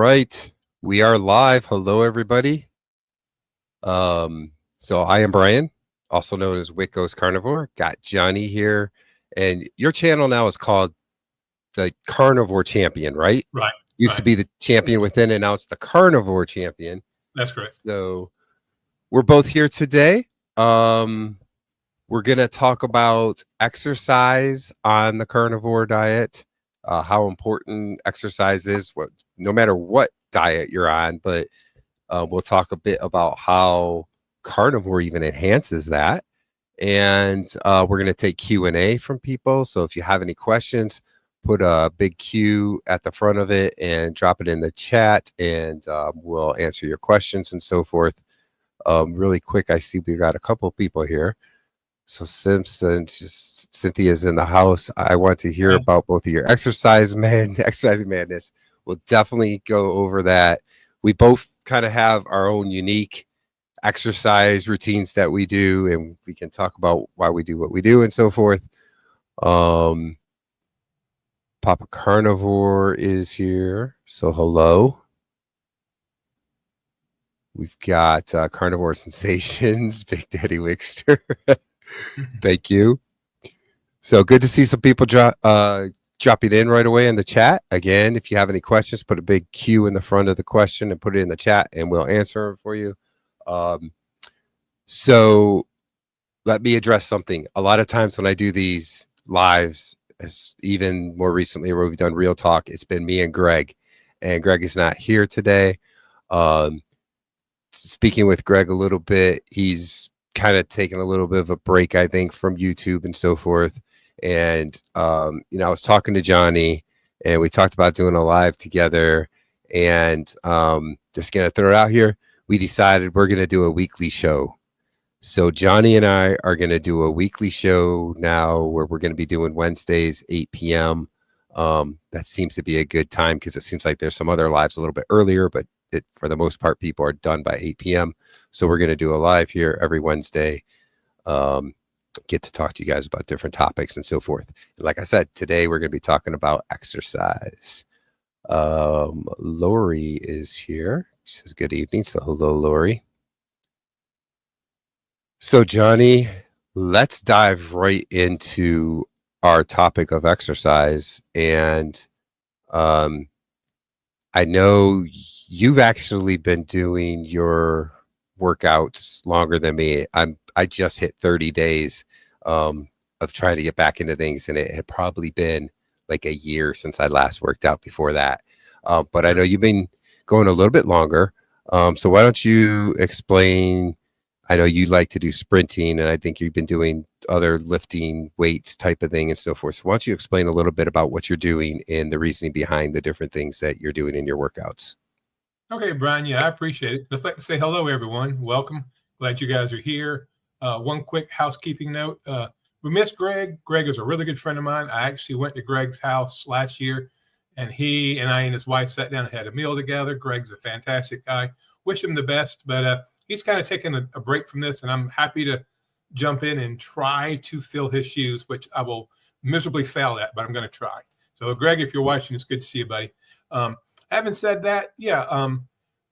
right, we are live. Hello, everybody. So I am Brian, also known as Wick Carnivore. Got Johnny here, and your channel now is called the Carnivore Champion, right? Right. Used to be the champion within, and now it's the Carnivore Champion. That's correct. So we're both here today. We're gonna talk about exercise on the carnivore diet, how important exercise is, no matter what diet you're on, but we'll talk a bit about how carnivore even enhances that. And we're going to take Q&A from people. So if you have any questions, put a big Q at the front of it and drop it in the chat, and we'll answer your questions and so forth. Really quick, I see we got a couple people here. So Cynthia's in the house. I want to hear about both of your exercise madness. We'll definitely go over that. We both kind of have our own unique exercise routines that we do, and we can talk about why we do what we do and so forth. Papa Carnivore is here, so hello. We've got Carnivore Sensations, Big Daddy Wickster. Thank you. So good to see some people dropping in right away in the chat. Again, if you have any questions, put a big Q in the front of the question and put it in the chat, and we'll answer them for you. So let me address something. A lot of times when I do these lives, even more recently where we've done Real Talk, it's been me and Greg is not here today. Speaking with Greg a little bit, he's kind of taking a little bit of a break, I think, from YouTube and so forth. And, I was talking to Johnny, and we talked about doing a live together, and just going to throw it out here. We decided we're going to do a weekly show. So Johnny and I are going to do a weekly show now where we're going to be doing Wednesdays, 8 p.m. That seems to be a good time because it seems like there's some other lives a little bit earlier, but for the most part, people are done by 8 p.m. So we're going to do a live here every Wednesday. Get to talk to you guys about different topics and so forth. And like I said, today we're going to be talking about exercise. Lori is here. She says good evening. So hello, Lori. So Johnny, let's dive right into our topic of exercise. And I know you've actually been doing your workouts longer than me. I just hit 30 days of trying to get back into things, and it had probably been like a year since I last worked out before that. But I know you've been going a little bit longer. So why don't you explain? I know you like to do sprinting, and I think you've been doing other lifting weights type of thing and so forth. So why don't you explain a little bit about what you're doing and the reasoning behind the different things that you're doing in your workouts? Okay, Brian. Yeah, I appreciate it. Just like to say hello, everyone. Welcome. Glad you guys are here. One quick housekeeping note. We missed Greg. Greg is a really good friend of mine. I actually went to Greg's house last year, and he and I and his wife sat down and had a meal together. Greg's a fantastic guy. Wish him the best, but he's kind of taken a break from this, and I'm happy to jump in and try to fill his shoes, which I will miserably fail at, but I'm going to try. So, Greg, if you're watching, it's good to see you, buddy. Having said that,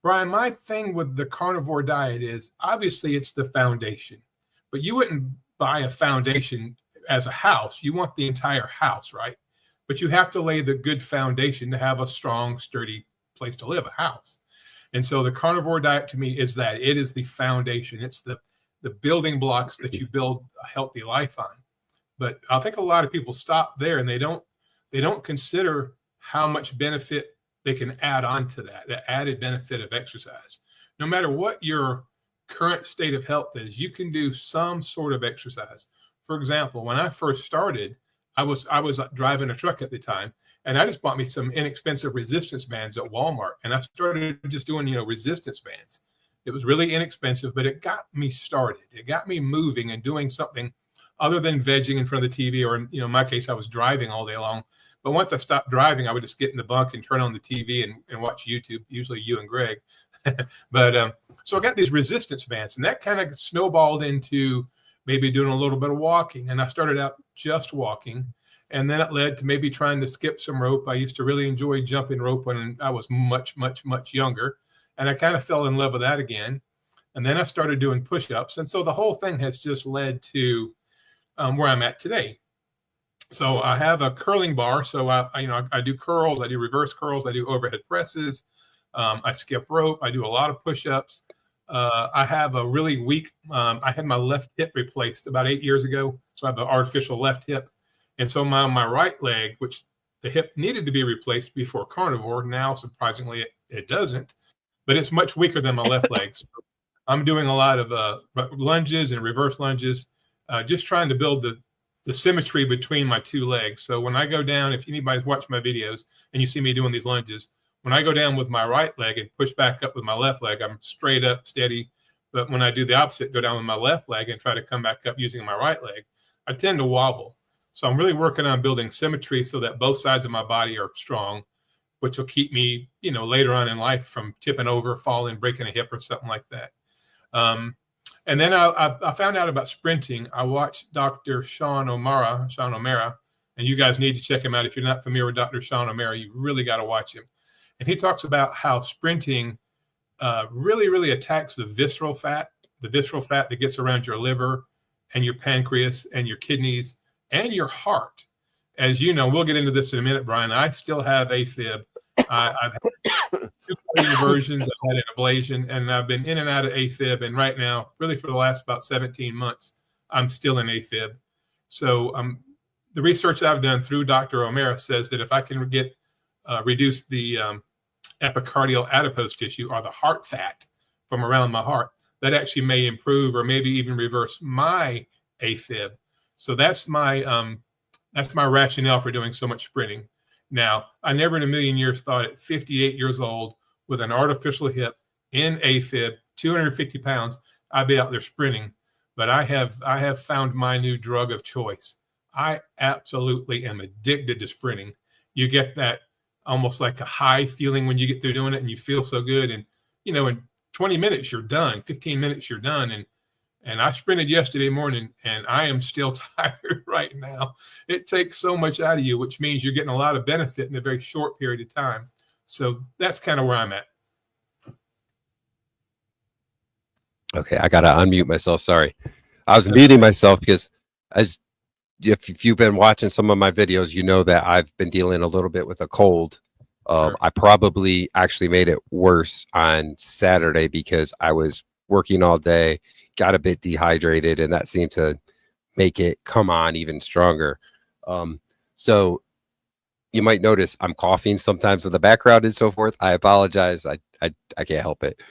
Brian, my thing with the carnivore diet is obviously it's the foundation, but you wouldn't buy a foundation as a house. You want the entire house, right? But you have to lay the good foundation to have a strong, sturdy place to live, a house. And so the carnivore diet to me is that it is the foundation. It's the building blocks that you build a healthy life on. But I think a lot of people stop there and they don't consider how much benefit they can add on to that added benefit of exercise. No matter what your current state of health is, you can do some sort of exercise. For example, when I first started, I was driving a truck at the time, and I just bought me some inexpensive resistance bands at Walmart, and I started just doing, resistance bands. It was really inexpensive, but it got me started. It got me moving and doing something other than vegging in front of the TV, or in my case, I was driving all day long. But once I stopped driving, I would just get in the bunk and turn on the TV and watch YouTube, usually you and Greg. But so I got these resistance bands, and that kind of snowballed into maybe doing a little bit of walking. And I started out just walking. And then it led to maybe trying to skip some rope. I used to really enjoy jumping rope when I was much, much, much younger. And I kind of fell in love with that again. And then I started doing push-ups. And so the whole thing has just led to where I'm at today. So I have a curling bar. So I do curls, I do reverse curls, I do overhead presses. I skip rope. I do a lot of push-ups. I have a really weak, I had my left hip replaced about 8 years ago. So I have an artificial left hip. And so my right leg, which the hip needed to be replaced before Carnivore, now surprisingly it doesn't, but it's much weaker than my left leg. So I'm doing a lot of lunges and reverse lunges, just trying to build the symmetry between my two legs. So when I go down, if anybody's watched my videos and you see me doing these lunges, when I go down with my right leg and push back up with my left leg, I'm straight up, steady. But when I do the opposite, go down with my left leg and try to come back up using my right leg, I tend to wobble. So I'm really working on building symmetry so that both sides of my body are strong, which will keep me, later on in life from tipping over, falling, breaking a hip or something like that. And then I found out about sprinting. I watched Dr. Sean O'Mara, and you guys need to check him out. If you're not familiar with Dr. Sean O'Mara, you really got to watch him. And he talks about how sprinting really, really attacks the visceral fat that gets around your liver and your pancreas and your kidneys and your heart. As you know, we'll get into this in a minute, Brian. I still have AFib. I've had 2 versions. I've had an ablation, and I've been in and out of AFib. And right now, really for the last about 17 months, I'm still in AFib. So the research I've done through Dr. O'Mara says that if I can reduce the epicardial adipose tissue, or the heart fat from around my heart, that actually may improve or maybe even reverse my AFib. So that's my rationale for doing so much sprinting. Now, I never in a million years thought at 58 years old with an artificial hip in AFib, 250 pounds, I'd be out there sprinting. But I have found my new drug of choice. I absolutely am addicted to sprinting. You get that almost like a high feeling when you get through doing it, and you feel so good. And, in 20 minutes, you're done. 15 minutes, you're done. And I sprinted yesterday morning, and I am still tired right now. It takes so much out of you, which means you're getting a lot of benefit in a very short period of time. So that's kind of where I'm at. Okay, I got to unmute myself. Sorry. I was muting myself because if you've been watching some of my videos, you know that I've been dealing a little bit with a cold. Sure. I probably actually made it worse on Saturday because I was working all day, got a bit dehydrated, and that seemed to make it come on even stronger. So you might notice I'm coughing sometimes in the background and so forth. I apologize. I can't help it.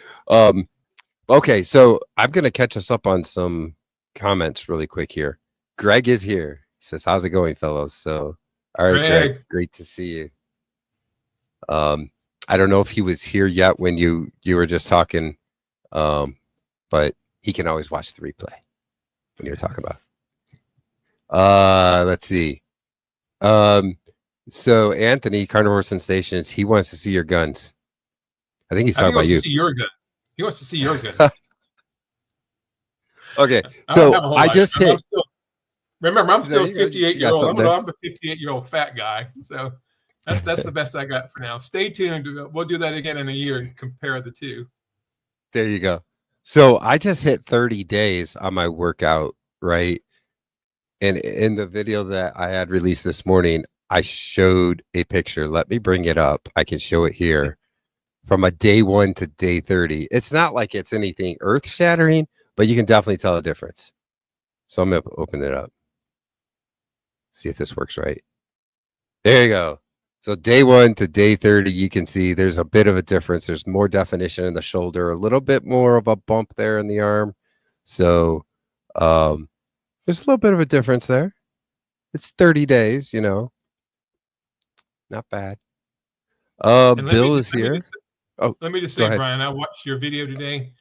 Okay, so I'm going to catch us up on some comments really quick here. Greg is here. He says, "How's it going, fellows?" So, all right, Greg, great to see you. I don't know if he was here yet when you were just talking, but he can always watch the replay when you're talking about. Let's see. So Anthony, Carnivore Sensations, he wants to see your guns. I think he's talking about you. He wants to see your guns. Okay, so I just hit. Remember, I'm still 58-year-old. I'm a 58-year-old fat guy. So that's the best I got for now. Stay tuned. We'll do that again in a year and compare the two. There you go. So I just hit 30 days on my workout, right? And in the video that I had released this morning, I showed a picture. Let me bring it up. I can show it here from a day 1 to day 30. It's not like it's anything earth shattering, but you can definitely tell a difference. So I'm going to open it up. See if this works right. There you go. So day 1 to day 30, you can see there's a bit of a difference. There's more definition in the shoulder, a little bit more of a bump there in the arm. So there's a little bit of a difference there. It's 30 days, not bad. Bill is here. Let me just say, Brian, I watched your video today,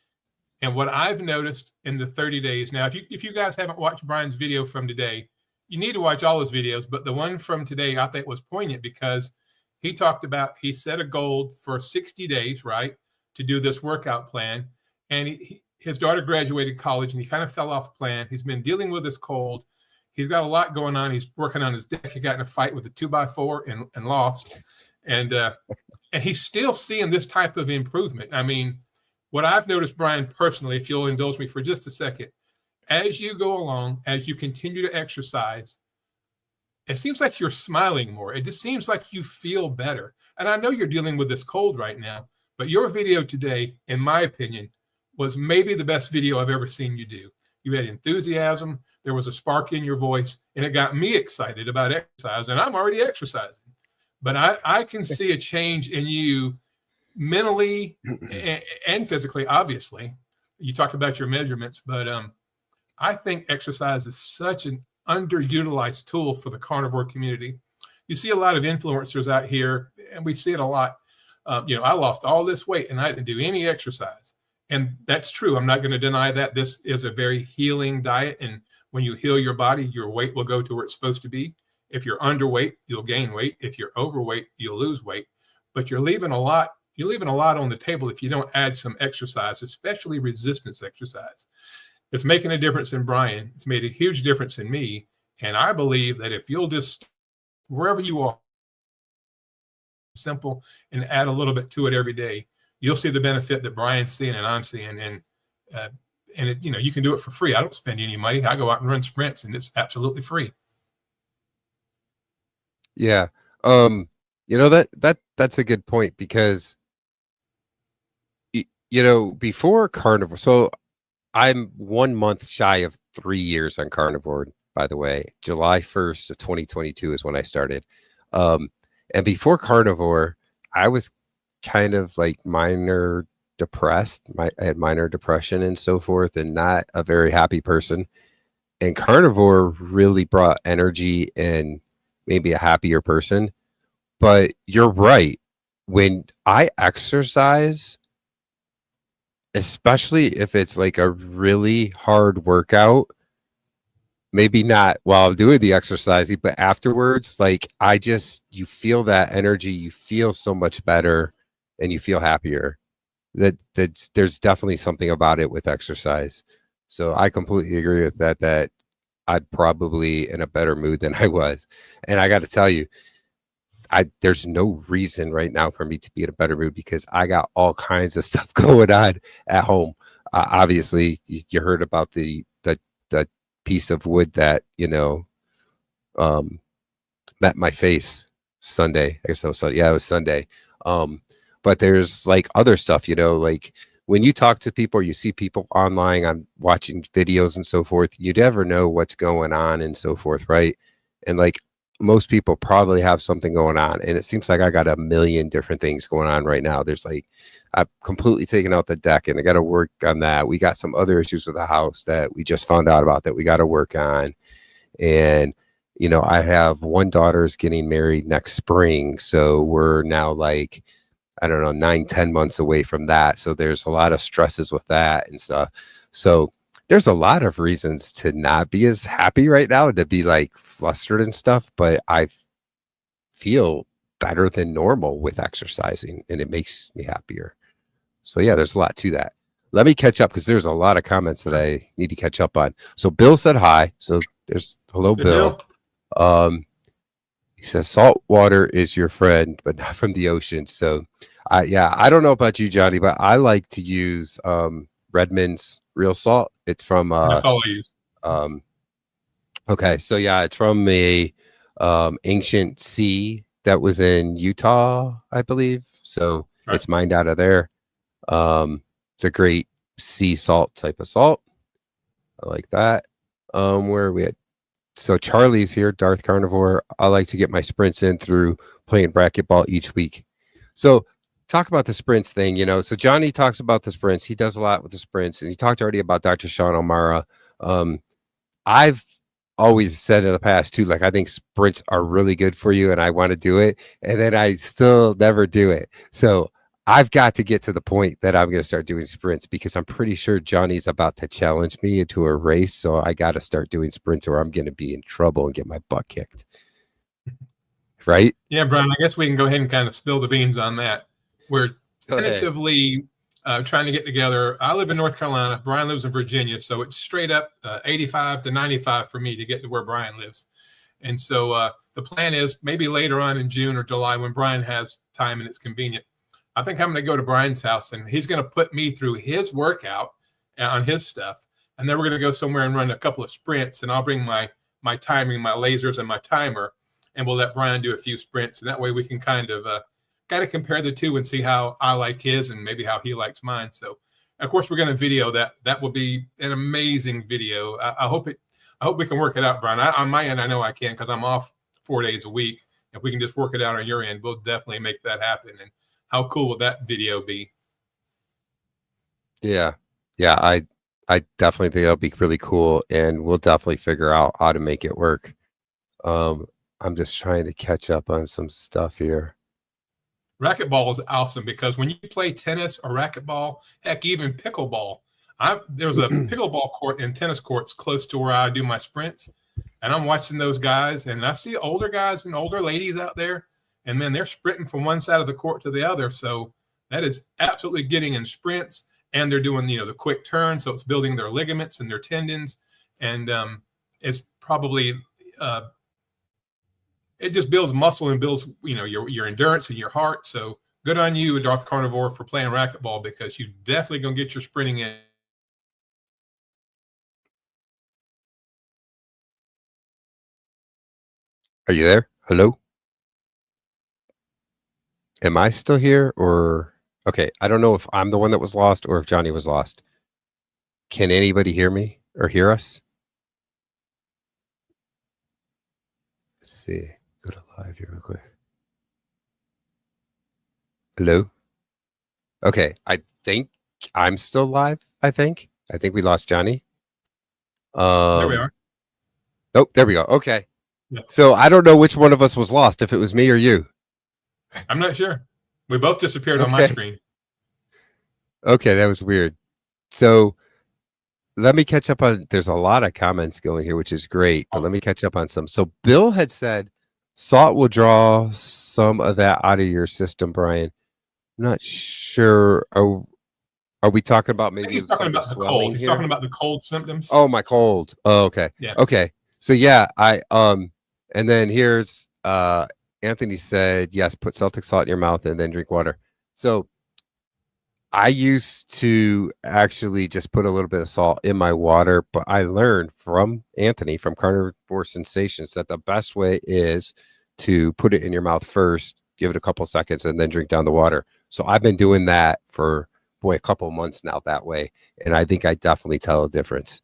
and what I've noticed in the 30 days. Now, if you guys haven't watched Brian's video from today, you need to watch all his videos, but the one from today I think was poignant because he talked about, he set a goal for 60 days, right, to do this workout plan. And his daughter graduated college and he kind of fell off the plan. He's been dealing with his cold. He's got a lot going on. He's working on his deck. He got in a fight with a 2x4 and lost. And he's still seeing this type of improvement. I mean, what I've noticed, Brian, personally, if you'll indulge me for just a second, as you go along, as you continue to exercise, it seems like you're smiling more. It just seems like you feel better. And I know you're dealing with this cold right now, but your video today, in my opinion, was maybe the best video I've ever seen you do. You had enthusiasm. There was a spark in your voice, and it got me excited about exercise. And I'm already exercising, but I can see a change in you mentally and physically. Obviously, you talked about your measurements, but I think exercise is such an underutilized tool for the carnivore community. You see a lot of influencers out here, and we see it a lot. I lost all this weight and I didn't do any exercise. And that's true. I'm not going to deny that. This is a very healing diet. And when you heal your body, your weight will go to where it's supposed to be. If you're underweight, you'll gain weight. If you're overweight, you'll lose weight. But you're leaving a lot on the table if you don't add some exercise, especially resistance exercise. It's making a difference in Brian. It's made a huge difference in me. And I believe that if you'll just, wherever you are, simple, and add a little bit to it every day, you'll see the benefit that Brian's seeing and I'm seeing. And you can do it for free. I don't spend any money. I go out and run sprints, and it's absolutely free. Yeah. That's a good point, because before Carnivore, so I'm 1 month shy of 3 years on Carnivore, by the way. July 1st of 2022 is when I started. And before Carnivore, I was kind of like minor depressed. I had minor depression and so forth, and not a very happy person. And Carnivore really brought energy and made me a happier person. But you're right. When I exercise, especially if it's like a really hard workout, maybe not while I'm doing the exercising, but afterwards, like you feel that energy, you feel so much better, and you feel happier. There's definitely something about it with exercise. So I completely agree with that I'd probably in a better mood than I was. And I got to tell you, there's no reason right now for me to be in a better mood, because I got all kinds of stuff going on at home. Obviously, you heard about the piece of wood that met my face Sunday. I guess it was Sunday. Yeah, it was Sunday. But there's like other stuff, like when you talk to people or you see people online, I'm watching videos and so forth, you never know what's going on and so forth, right? And like most people probably have something going on, and it seems like I got a million different things going on right now. There's like, I've completely taken out the deck, and I got to work on that. We got some other issues with the house that we just found out about that we got to work on. And, I have one daughter's getting married next spring. So we're now like, I don't know, 9-10 months away from that. So there's a lot of stresses with that and stuff. So there's a lot of reasons to not be as happy right now, to be like flustered and stuff, but I feel better than normal with exercising, and it makes me happier. So yeah, there's a lot to that. Let me catch up, because there's a lot of comments that I need to catch up on. So Bill said hi. So there's hello, Bill. He says salt water is your friend, but not from the ocean. So I don't know about you, Johnny, but I like to use Redmond's real salt. It's from that's all I use. Okay, so yeah, it's from a ancient sea that was in Utah, I believe. So It's mined out of there. It's a great sea salt type of salt. I like that. Where are we at? So Charlie's here, Darth Carnivore. I like to get my sprints in through playing bracket ball each week. So talk about the sprints thing, So Johnny talks about the sprints. He does a lot with the sprints, and he talked already about Dr. Sean O'Mara. I've always said in the past too, like, I think sprints are really good for you, and I want to do it, and then I still never do it. So I've got to get to the point that I'm going to start doing sprints, because I'm pretty sure Johnny's about to challenge me into a race. So I got to start doing sprints, or I'm going to be in trouble and get my butt kicked. Right? Yeah, Brian, I guess we can go ahead and kind of spill the beans on that. We're tentatively trying to get together. I live in North Carolina. Brian lives in Virginia, so it's straight up 85 to 95 for me to get to where Brian lives. And so the plan is maybe later on in June or July when Brian has time and it's convenient. I think I'm going to go to Brian's house and he's going to put me through his workout on his stuff. And then we're going to go somewhere and run a couple of sprints. And I'll bring my timing, my lasers, and my timer, and we'll let Brian do a few sprints. And that way we can kind of compare the two and see how I like his and maybe how he likes mine. So, of course, we're going to video that. That will be an amazing video. I hope we can work it out, Brian. On my end, I know I can because I'm off 4 days a week. If we can just work it out on your end, we'll definitely make that happen. And how cool will that video be? Yeah. I definitely think that'll be really cool, and we'll definitely figure out how to make it work. I'm just trying to catch up on some stuff here. Racquetball is awesome because when you play tennis or racquetball, heck, even pickleball, there's a pickleball court and tennis courts close to where I do my sprints, and I'm watching those guys, and I see older guys and older ladies out there, and then they're sprinting from one side of the court to the other. So that is absolutely getting in sprints. And they're doing, the quick turn, so it's building their ligaments and their tendons, and it's probably it just builds muscle and builds, your endurance and your heart. So good on you, Darth Carnivore, for playing racquetball because you definitely gonna get your sprinting in. Are you there? Hello? Am I still here or? Okay, I don't know if I'm the one that was lost or if Johnny was lost. Can anybody hear me or hear us? Let's see. Go to live here real quick. Hello? Okay, I think I'm still live, I think we lost Johnny. There we are. Nope, there we go. Okay. Yeah. So I don't know which one of us was lost, if it was me or you. I'm not sure. We both disappeared on my screen. Okay, that was weird. So let me catch up on, there's a lot of comments going here, which is great, but let me catch up on some. So Bill had said salt will draw some of that out of your system, Brian. I'm not sure. Are we talking about maybe he's talking about the cold? He's talking about the cold symptoms. Oh, my cold. Oh, okay. Yeah. Okay. So yeah, and then here's Anthony said, yes, put Celtic salt in your mouth and then drink water. So I used to actually just put a little bit of salt in my water, but I learned from Anthony from Carnivore Sensations that the best way is to put it in your mouth first, give it a couple seconds, and then drink down the water. So I've been doing that for a couple months now that way, and I think I definitely tell a difference.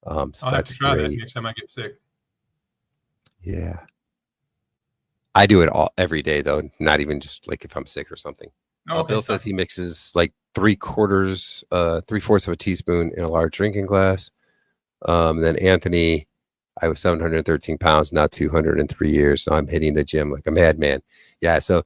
So I'll have to try that next time I get sick. Yeah. I do it every day though, not even just like if I'm sick or something. Okay, Bill says he mixes like 3/4 of a teaspoon in a large drinking glass. Then Anthony, I was 713 pounds, now 203 years. So I'm hitting the gym like a madman. Yeah. So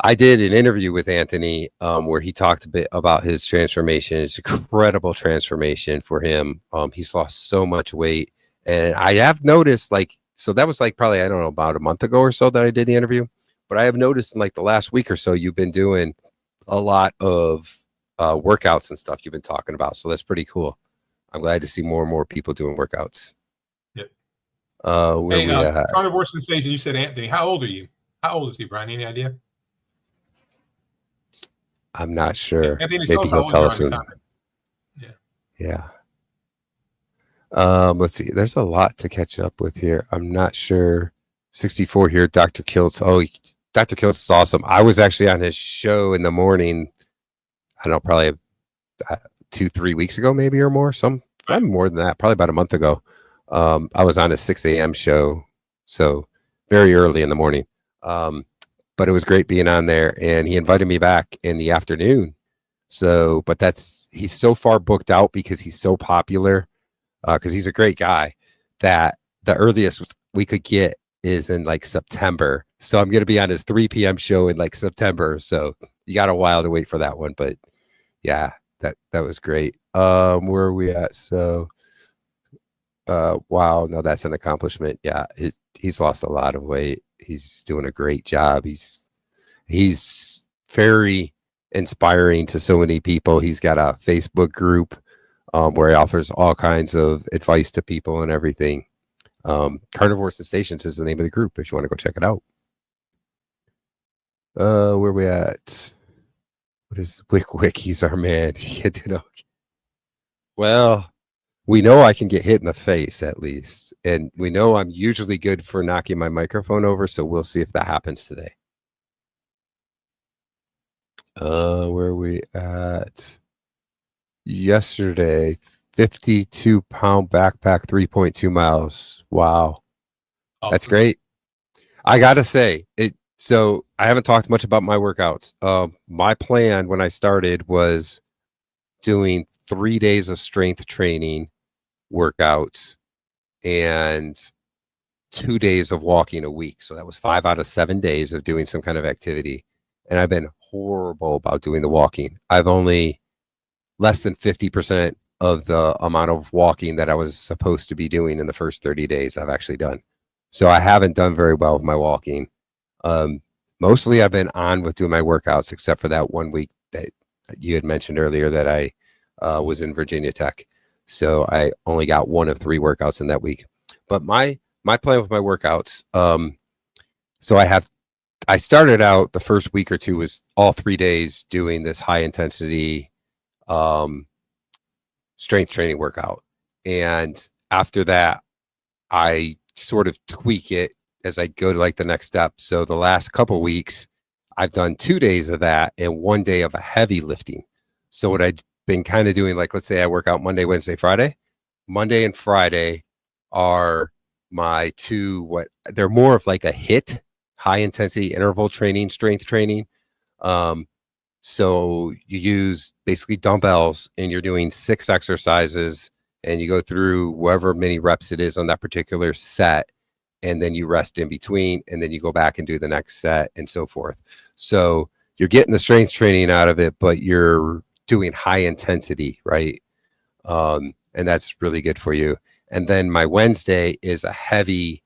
I did an interview with Anthony where he talked a bit about his transformation. It's an incredible transformation for him. He's lost so much weight. And I have noticed so that was probably, I don't know, about a month ago or so that I did the interview. But I have noticed in the last week or so, you've been doing a lot of workouts and stuff you've been talking about. So that's pretty cool. I'm glad to see more and more people doing workouts. Yep. Hey, Carnivore Sensation, you said Anthony. How old are you? How old is he, Brian? Any idea? I'm not sure. Yeah, maybe he'll tell us. Yeah. Let's see. There's a lot to catch up with here. I'm not sure. 64 here. Dr. Kiltz. Oh, Dr. Kiltz is awesome. I was actually on his show in the morning. I don't know, probably 2-3 weeks ago, maybe or more. Probably more than that. Probably about a month ago. I was on a 6 a.m. show, so very early in the morning. But it was great being on there, and he invited me back in the afternoon. So, but he's so far booked out because he's so popular. Because he's a great guy, that the earliest we could get is in September. So I'm going to be on his 3 p.m. show in September. So you got a while to wait for that one. But yeah, that was great. Where are we at? So, wow, no, that's an accomplishment. Yeah, he's lost a lot of weight. He's doing a great job. He's very inspiring to so many people. He's got a Facebook group where he offers all kinds of advice to people and everything. Carnivore Sensations is the name of the group if you want to go check it out. Where we at? What is Wick? He's our man. Well, we know I can get hit in the face at least. And we know I'm usually good for knocking my microphone over. So we'll see if that happens today. Where are we at? Yesterday, 52-pound backpack, 3.2 miles. Wow. Awesome. That's great. I got to say it. So I haven't talked much about my workouts. My plan when I started was doing 3 days of strength training workouts and 2 days of walking a week. So that was 5 out of 7 days of doing some kind of activity. And I've been horrible about doing the walking. I've only less than 50% of the amount of walking that I was supposed to be doing in the first 30 days I've actually done. So I haven't done very well with my walking. Mostly I've been on with doing my workouts, except for that 1 week that you had mentioned earlier that I was in Virginia Tech. So I only got 1 of 3 workouts in that week. But my plan with my workouts, so I started out the first week or two was all 3 days doing this high intensity strength training workout. And after that, I sort of tweak it as I go to like the next step. So the last couple weeks, I've done 2 days of that and 1 day of a heavy lifting. So what I've been kind of doing, like, let's say I work out Monday, Wednesday, Friday. Monday and Friday are my 2, they're more of like a HIIT, high intensity interval training, strength training. So you use basically dumbbells and you're doing 6 exercises and you go through however many reps it is on that particular set. And then you rest in between, and then you go back and do the next set and so forth. So you're getting the strength training out of it, but you're doing high intensity, right? And that's really good for you. And then my Wednesday is a heavy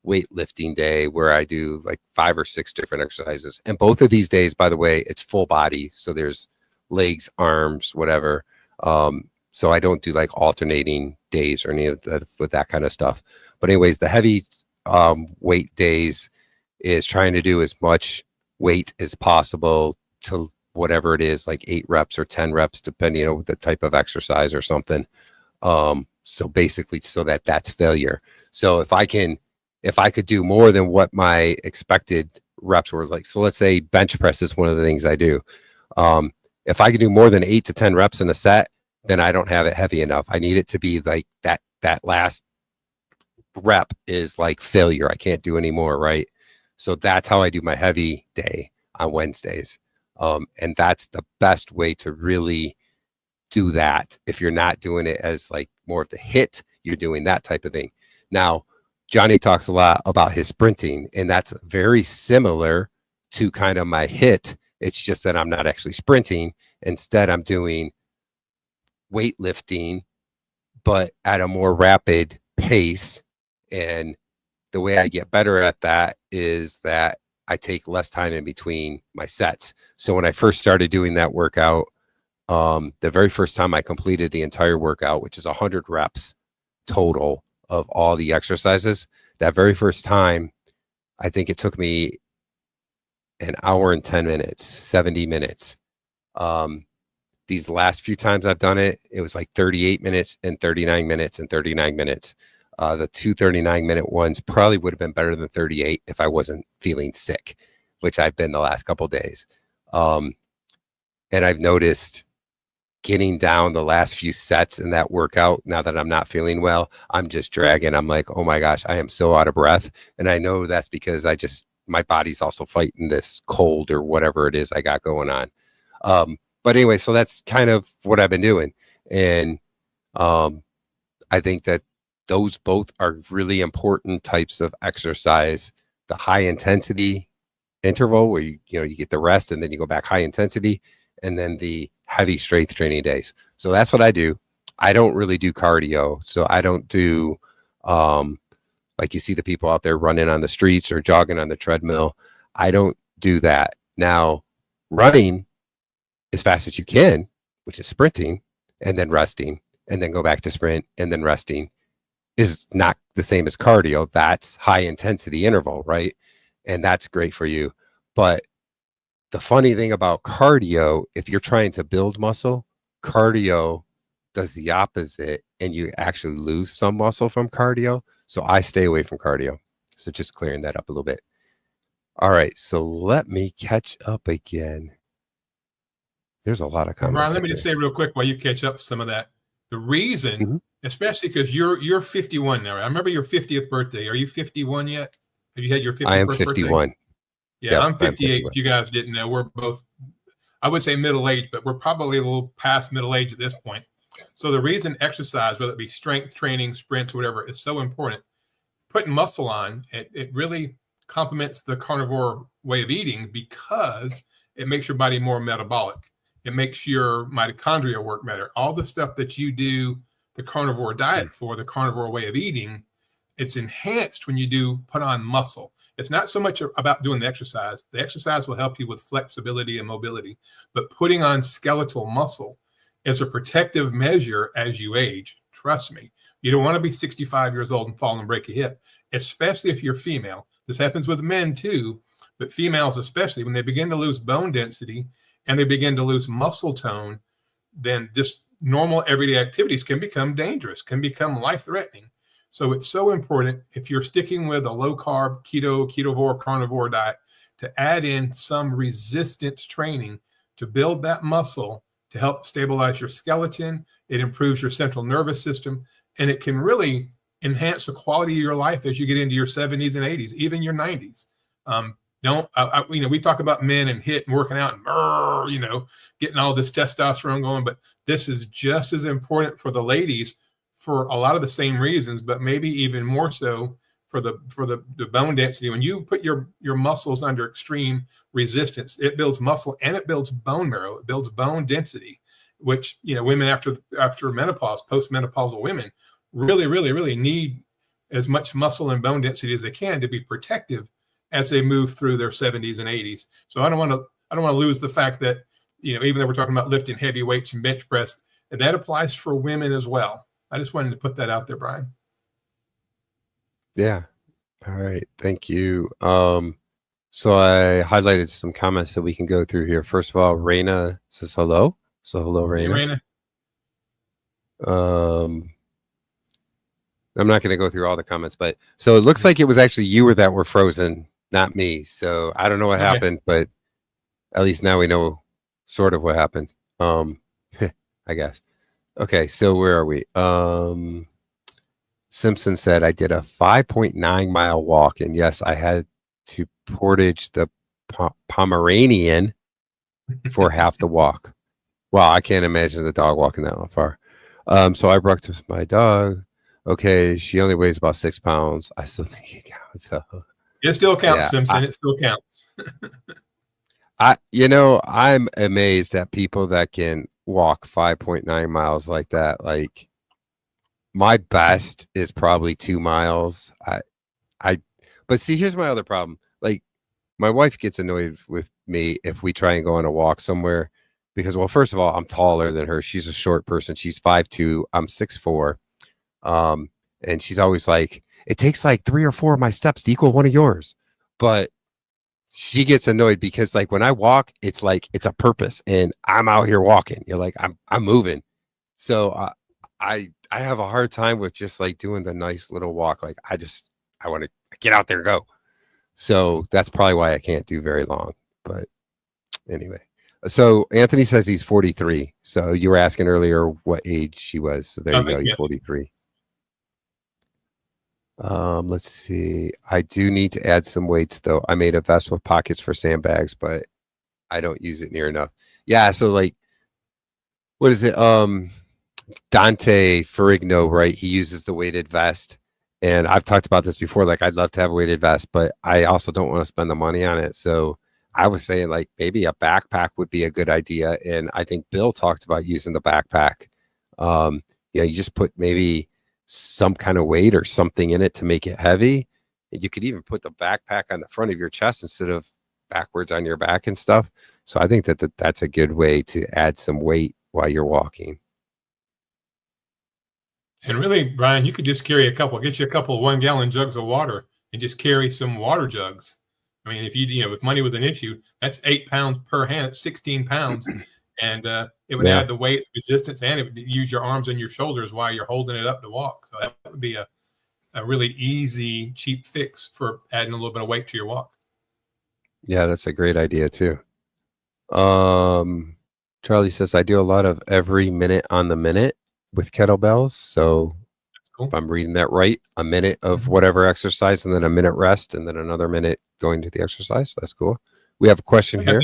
weightlifting day where I do like 5 or 6 different exercises. And both of these days, by the way, it's full body. So there's legs, arms, whatever. So I don't do like alternating days or any of that with that kind of stuff. But anyways, the heavy weight days is trying to do as much weight as possible to whatever it is, like 8 reps or 10 reps, depending on the type of exercise or something. So basically, so that's failure. So if I could do more than what my expected reps were, like, so let's say bench press is one of the things I do. If I could do more than 8 to 10 reps in a set, then I don't have it heavy enough. I need it to be like that last rep is like failure. I can't do any more, right? So that's how I do my heavy day on Wednesdays. And that's the best way to really do that. If you're not doing it as like more of the HIIT, you're doing that type of thing. Now, Johnny talks a lot about his sprinting, and that's very similar to kind of my HIIT. It's just that I'm not actually sprinting. Instead, I'm doing weightlifting, but at a more rapid pace. And the way I get better at that is that I take less time in between my sets. So when I first started doing that workout, the very first time I completed the entire workout, which is 100 reps total of all the exercises, that very first time, I think it took me an hour and 10 minutes, 70 minutes. These last few times I've done it, it was like 38 minutes and 39 minutes and 39 minutes. The 2 39-minute ones probably would have been better than 38 if I wasn't feeling sick, which I've been the last couple of days. And I've noticed getting down the last few sets in that workout, now that I'm not feeling well, I'm just dragging. I'm like, oh my gosh, I am so out of breath. And I know that's because my body's also fighting this cold or whatever it is I got going on. But anyway, so that's kind of what I've been doing. And I think that those both are really important types of exercise. The high intensity interval where you get the rest and then you go back high intensity, and then the heavy strength training days. So that's what I do. I don't really do cardio. So I don't do like you see the people out there running on the streets or jogging on the treadmill. I don't do that. Now, running as fast as you can, which is sprinting, and then resting, and then go back to sprint, and then resting, is not the same as cardio. That's high intensity interval, right? And that's great for you. But the funny thing about cardio, if you're trying to build muscle, cardio does the opposite, and you actually lose some muscle from cardio. So I stay away from cardio. So just clearing that up a little bit. All right, so let me catch up again. There's a lot of comments. Brian, let me just say real quick while you catch up some of that. The reason, especially because you're 51 now. Right? I remember your 50th birthday. Are you 51 yet? Have you had your 51st birthday? I am 51. Birthday? Yeah, I'm 58. If you guys didn't know, we're both, I would say middle age, but we're probably a little past middle age at this point. So the reason exercise, whether it be strength training, sprints, whatever, is so important. Putting muscle on, it really complements the carnivore way of eating because it makes your body more metabolic. It makes your mitochondria work better. All the stuff that you do the carnivore diet for, the carnivore way of eating, it's enhanced when you do put on muscle. It's not so much about doing the exercise. The exercise will help you with flexibility and mobility, but putting on skeletal muscle is a protective measure as you age. Trust me. You don't want to be 65 years old and fall and break a hip, especially if you're female. This happens with men too, but females especially, when they begin to lose bone density and they begin to lose muscle tone, then just normal everyday activities can become dangerous, can become life-threatening. So it's so important, if you're sticking with a low-carb, ketovore, carnivore diet, to add in some resistance training to build that muscle to help stabilize your skeleton. It improves your central nervous system, and it can really enhance the quality of your life as you get into your 70s and 80s, even your 90s. We talk about men and HIIT and working out and, getting all this testosterone going, but this is just as important for the ladies for a lot of the same reasons, but maybe even more so for the bone density. When you put your muscles under extreme resistance, it builds muscle and it builds bone marrow. It builds bone density, which, women after menopause, postmenopausal women really, really, really need as much muscle and bone density as they can to be protective as they move through their 70s and 80s. So I don't want to lose the fact that, even though we're talking about lifting heavy weights and bench press, that applies for women as well. I just wanted to put that out there, Brian. Yeah. All right. Thank you. So I highlighted some comments that we can go through here. First of all, Raina says hello. So hello, Raina. Hey, Raina. I'm not going to go through all the comments, but so it looks like it was actually you that were frozen, not me. So I don't know what happened, but at least now we know sort of what happened. I guess. Okay, so where are we? Simpson said I did a 5.9 mile walk, and yes, I had to portage the Pomeranian for half the walk. Wow, I can't imagine the dog walking that far. So I breakfast my dog. Okay, she only weighs about 6 pounds. I still think it counts. So. It still counts, Simpson. It still counts. I'm amazed at people that can walk 5.9 miles like that. Like, my best is probably 2 miles. But see, here's my other problem. Like, my wife gets annoyed with me if we try and go on a walk somewhere because, well, first of all, I'm taller than her. She's a short person. She's 5'2". I'm 6'4". And she's always like, it takes like 3 or 4 of my steps to equal one of yours. But she gets annoyed because, like, when I walk, it's like it's a purpose, and I'm out here walking. You're like, I'm moving. So I have a hard time with just like doing the nice little walk. Like, I want to get out there and go. So that's probably why I can't do very long. But anyway, so Anthony says he's 43. So you were asking earlier what age she was. So there you go. He's 43. Let's see. I do need to add some weights though. I made a vest with pockets for sandbags, but I don't use it near enough. Yeah. So like, what is it? Dante Ferrigno, right? He uses the weighted vest, and I've talked about this before. Like, I'd love to have a weighted vest, but I also don't want to spend the money on it. So I was saying like maybe a backpack would be a good idea. And I think Bill talked about using the backpack. You just put maybe some kind of weight or something in it to make it heavy. And you could even put the backpack on the front of your chest instead of backwards on your back and stuff. So I think that's a good way to add some weight while you're walking. And really, Brian, you could just carry get you a couple of 1 gallon jugs of water and just carry some water jugs. I mean, if money was an issue, that's 8 pounds per hand, it's 16 pounds. And it would add the weight, resistance, and it would use your arms and your shoulders while you're holding it up to walk. So that would be a really easy, cheap fix for adding a little bit of weight to your walk. Yeah, that's a great idea too. Charlie says, I do a lot of every minute on the minute with kettlebells. So cool. If I'm reading that right, a minute of whatever exercise and then a minute rest and then another minute going to the exercise. That's cool. We have a question here.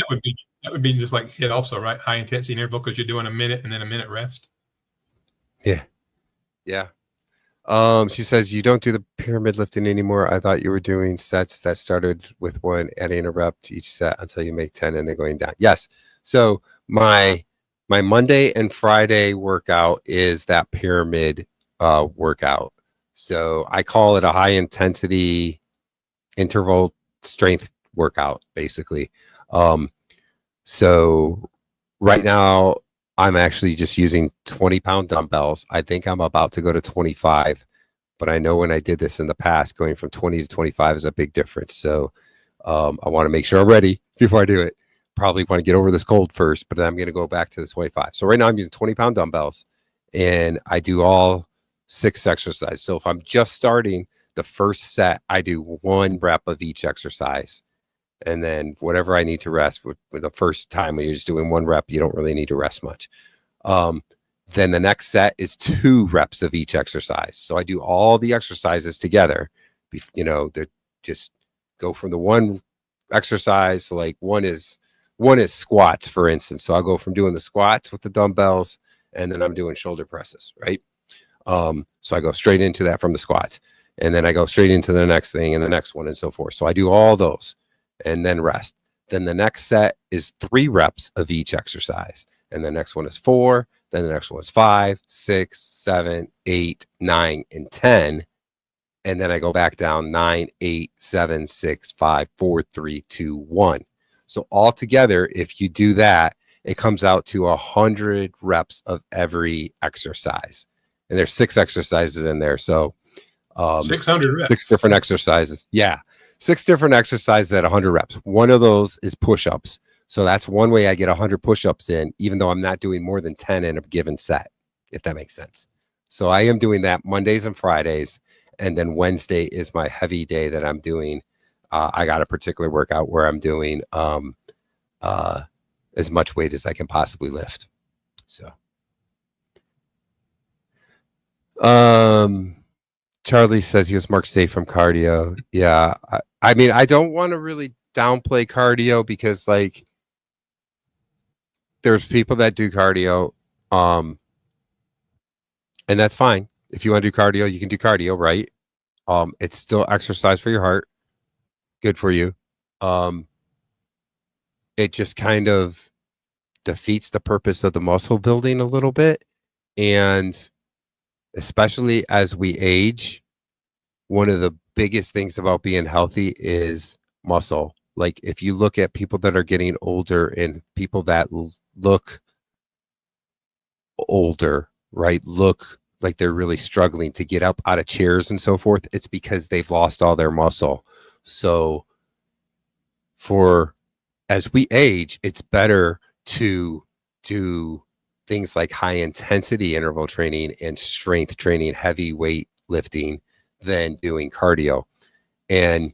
That would be just like HIIT also, right? High intensity interval, because you're doing a minute and then a minute rest. Yeah. Yeah. She says, you don't do the pyramid lifting anymore. I thought you were doing sets that started with 1, adding a rep to each set until you make 10 and then going down. Yes. So my Monday and Friday workout is that pyramid workout. So I call it a high intensity interval strength workout, basically. So right now I'm actually just using 20-pound dumbbells. I think I'm about to go to 25, but I know when I did this in the past, going from 20 to 25 is a big difference. So I want to make sure I'm ready before I do it. Probably want to get over this cold first, but then I'm going to go back to the 25. So right now I'm using 20-pound dumbbells and I do all 6 exercises. So if I'm just starting the first set, I do 1 rep of each exercise. And then whatever I need to rest with the first time when you're just doing 1 rep, you don't really need to rest much. Then the next set is 2 reps of each exercise. So I do all the exercises together, they just go from the 1 exercise. So like one is squats, for instance. So I'll go from doing the squats with the dumbbells and then I'm doing shoulder presses, right? So I go straight into that from the squats and then I go straight into the next thing and the next one and so forth. So I do all those and then rest. Then the next set is 3 reps of each exercise. And the next one is 4. Then the next one is 5, 6, 7, 8, 9, and 10. And then I go back down 9, 8, 7, 6, 5, 4, 3, 2, 1. So altogether, if you do that, it comes out to 100 reps of every exercise. And there's 6 exercises in there. So 600 reps. 6 different exercises. Yeah. 6 different exercises at 100 reps. One of those is push-ups. So that's one way I get 100 push-ups in, even though I'm not doing more than 10 in a given set, if that makes sense. So I am doing that Mondays and Fridays. And then Wednesday is my heavy day that I'm doing. I got a particular workout where I'm doing as much weight as I can possibly lift. So, Charlie says he was marked safe from cardio. Yeah. I mean, I don't want to really downplay cardio because like there's people that do cardio. And that's fine. If you want to do cardio, you can do cardio, right? It's still exercise for your heart. Good for you. It just kind of defeats the purpose of the muscle building a little bit. And especially as we age, one of the biggest things about being healthy is muscle. Like if you look at people that are getting older and people that look older, right? Look like they're really struggling to get up out of chairs and so forth. It's because they've lost all their muscle. So as we age, it's better to do things like high intensity interval training and strength training, heavy weight lifting than doing cardio. And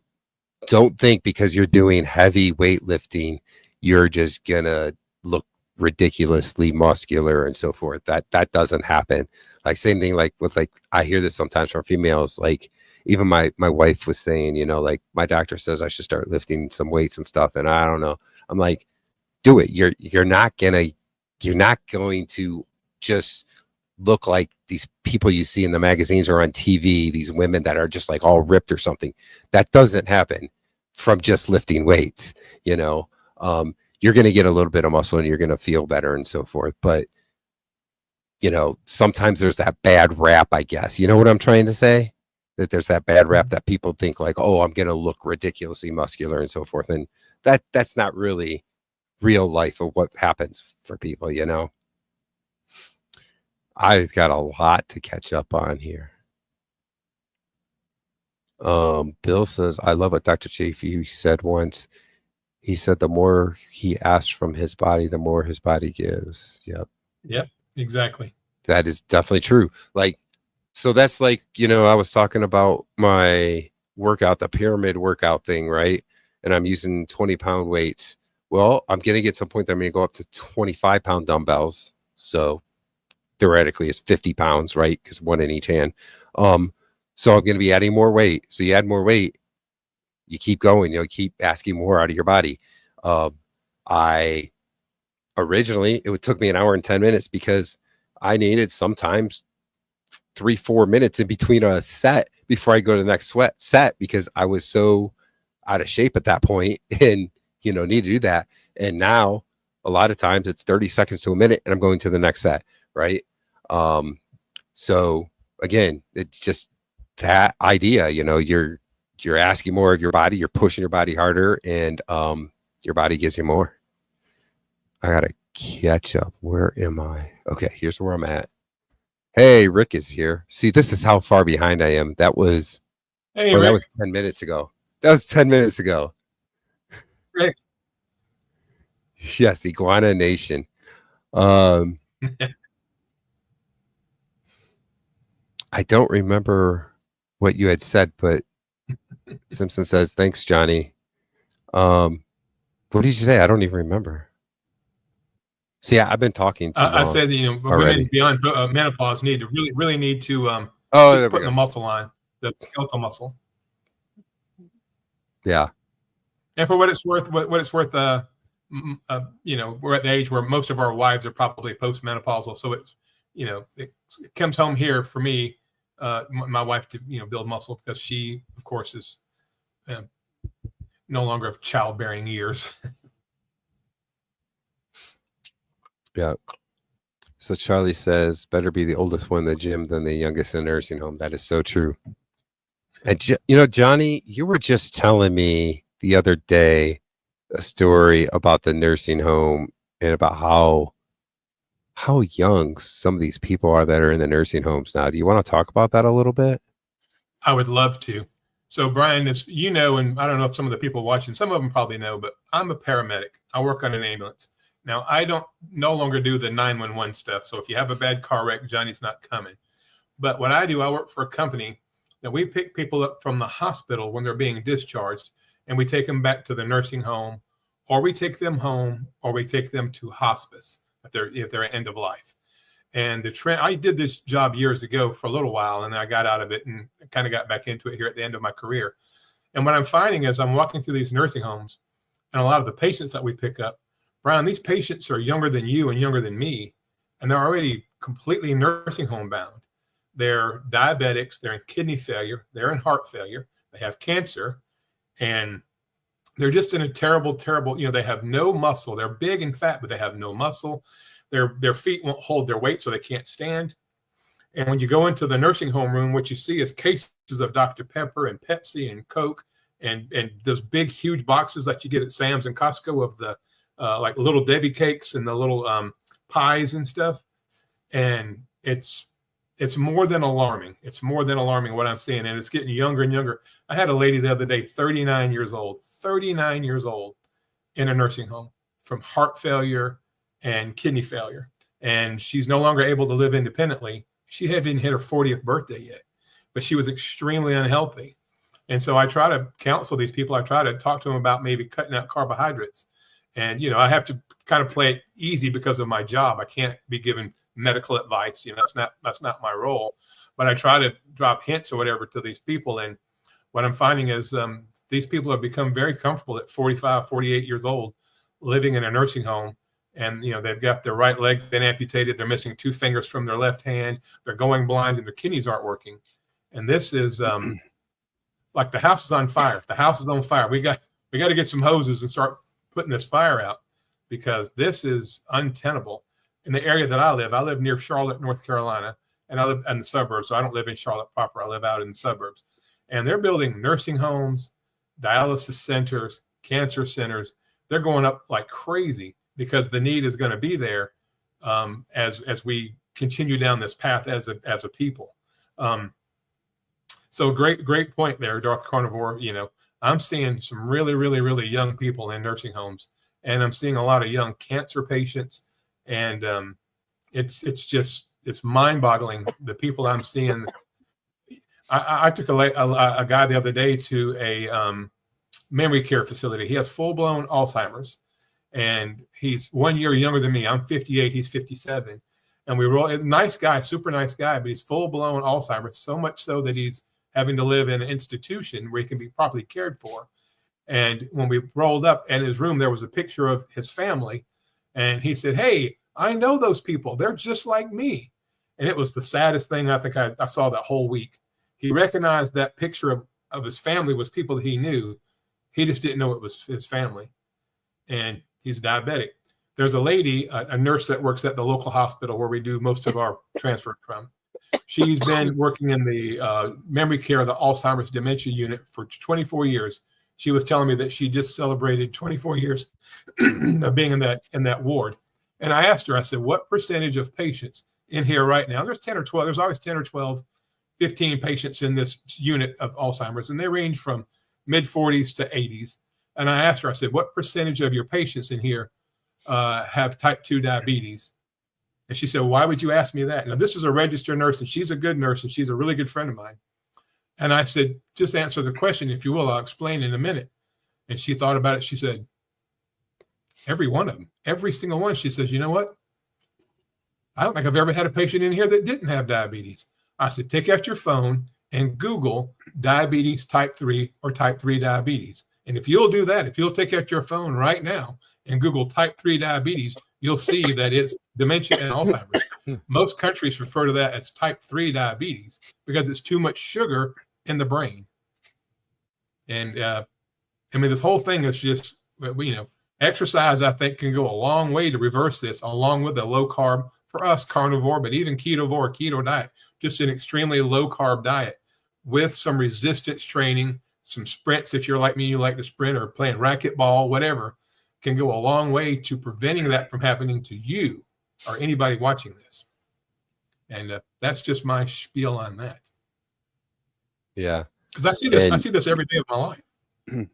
don't think because you're doing heavy weightlifting, you're just gonna look ridiculously muscular and so forth. That doesn't happen. Like same thing, like with like, I hear this sometimes from females, like even my wife was saying, like my doctor says I should start lifting some weights and stuff. And I don't know. I'm like, do it. You're not going to just look like these people you see in the magazines or on TV, these women that are just like all ripped or something. That doesn't happen from just lifting weights. You're going to get a little bit of muscle and you're going to feel better and so forth. But, sometimes there's that bad rap, I guess. You know what I'm trying to say? That there's that bad rap that people think like, oh, I'm going to look ridiculously muscular and so forth. And that's not really real life of what happens for people, you know. I've got a lot to catch up on here. Bill says, I love what Dr. Chafee said once. He said the more he asks from his body, the more his body gives. Yep, exactly. That is definitely true. Like, so that's like, you know, I was talking about my workout, the pyramid workout thing, right? And I'm using 20-pound weights. Well, I'm going to get to a point that I'm going to go up to 25-pound dumbbells. So theoretically it's 50 pounds, right? Because one in each hand. So I'm going to be adding more weight. So you add more weight, you keep going, you know, keep asking more out of your body. I originally, it took me an hour and 10 minutes because I needed sometimes 3-4 minutes in between a set before I go to the next set because I was so out of shape at that point and, you know, need to do that. And now a lot of times it's 30 seconds to a minute and I'm going to the next set. Right. So again, it's just that idea, you know, you're asking more of your body, you're pushing your body harder, and your body gives you more. I gotta catch up. Where am I? Okay, here's where I'm at. Hey, Rick is here. See, this is how far behind I am. That was that was 10 minutes ago. That was 10 minutes ago. Rick. Yes, Iguana Nation. I don't remember what you had said, but Simpson says, thanks, Johnny. What did you say? I don't even remember. See, I've been talking too long. I said that, you know, women beyond menopause need to really need to keep putting the muscle on, the skeletal muscle. Yeah. And for what it's worth, you know, we're at the age where most of our wives are probably postmenopausal. So it's, you know, it comes home here for me, my wife, to, you know, build muscle because she, of course, is no longer of childbearing years. Yeah. So Charlie says, better be the oldest one in the gym than the youngest in a nursing home. That is so true. And, you know, Johnny, you were just telling me the other day a story about the nursing home and about how young some of these people are that are in the nursing homes now. Do you want to talk about that a little bit? I would love to. So, Brian, as you know, and I don't know if some of the people watching, some of them probably know, but I'm a paramedic. I work on an ambulance. Now, I no longer do the 911 stuff. So if you have a bad car wreck, Johnny's not coming. But what I do, I work for a company that we pick people up from the hospital when they're being discharged, and we take them back to the nursing home, or we take them home, or we take them to hospice if they're at end of life. And I did this job years ago for a little while, and I got out of it and kind of got back into it here at the end of my career. And what I'm finding is I'm walking through these nursing homes, and a lot of the patients that we pick up, Brian, these patients are younger than you and younger than me, and they're already completely nursing home bound. They're diabetics, they're in kidney failure, they're in heart failure, they have cancer, and they're just in a terrible, you know, they have no muscle. They're big and fat, but they have no muscle. Their feet won't hold their weight, so they can't stand. And when you go into the nursing home room, what you see is cases of Dr. Pepper and Pepsi and Coke and those big, huge boxes that you get at Sam's and Costco of the like little Debbie cakes and the little pies and stuff. And it's more than alarming. It's more than alarming what I'm seeing. And it's getting younger and younger. I had a lady the other day, 39 years old in a nursing home from heart failure and kidney failure. And she's no longer able to live independently. She hadn't even hit her 40th birthday yet, but she was extremely unhealthy. And so I try to counsel these people. I try to talk to them about maybe cutting out carbohydrates. And, you know, I have to kind of play it easy because of my job. I can't be giving medical advice. You know, that's not my role. But I try to drop hints or whatever to these people. And what I'm finding is these people have become very comfortable at 45, 48 years old, living in a nursing home. And, you know, they've got their right leg been amputated. They're missing 2 fingers from their left hand. They're going blind and their kidneys aren't working. And this is like the house is on fire. The house is on fire. We got to get some hoses and start putting this fire out because this is untenable. In the area that I live near Charlotte, North Carolina, and I live in the suburbs. So I don't live in Charlotte proper. I live out in the suburbs. And they're building nursing homes, dialysis centers, cancer centers, they're going up like crazy because the need is going to be there as we continue down this path as a people. So great point there, Darth Carnivore. I'm seeing some really, really, really young people in nursing homes, and I'm seeing a lot of young cancer patients, and it's mind-boggling the people I'm seeing. I took a guy the other day to a memory care facility. He has full-blown Alzheimer's, and he's 1 year younger than me. I'm 58, he's 57, and we were nice guy, super nice guy, but he's full-blown Alzheimer's, so much so that he's having to live in an institution where he can be properly cared for. And when we rolled up in his room, there was a picture of his family, and he said, "Hey, I know those people. They're just like me." And it was the saddest thing I think I saw that whole week. He recognized that picture of his family was people that he knew. He just didn't know it was his family. And he's diabetic. There's a lady, a nurse that works at the local hospital where we do most of our transfer from. She's been working in the memory care of the Alzheimer's dementia unit for 24 years. She was telling me that she just celebrated 24 years of being in that ward. And I asked her, I said, what percentage of patients in here right now? There's 10 or 12, there's always 10 or 12, 15 patients in this unit of Alzheimer's, and they range from mid 40s to 80s. And I asked her, I said, what percentage of your patients in here have type 2 diabetes? And she said, why would you ask me that? Now, this is a registered nurse, and she's a good nurse, and she's a really good friend of mine. And I said, just answer the question, if you will. I'll explain in a minute. And she thought about it. She said, every one of them, every single one. She says, you know what? I don't think I've ever had a patient in here that didn't have diabetes. I said, take out your phone and Google diabetes type 3 or type 3 diabetes. And if you'll do that, if you'll take out your phone right now and Google type 3 diabetes, you'll see that it's dementia and Alzheimer's. Most countries refer to that as type 3 diabetes because it's too much sugar in the brain. And this whole thing is just, exercise, I think, can go a long way to reverse this, along with a low carb, for us, carnivore, but even keto diet, just an extremely low carb diet with some resistance training, some sprints. If you're like me, you like to sprint or playing racquetball, whatever, can go a long way to preventing that from happening to you or anybody watching this. And that's just my spiel on that. Yeah. Because I see this every day of my life.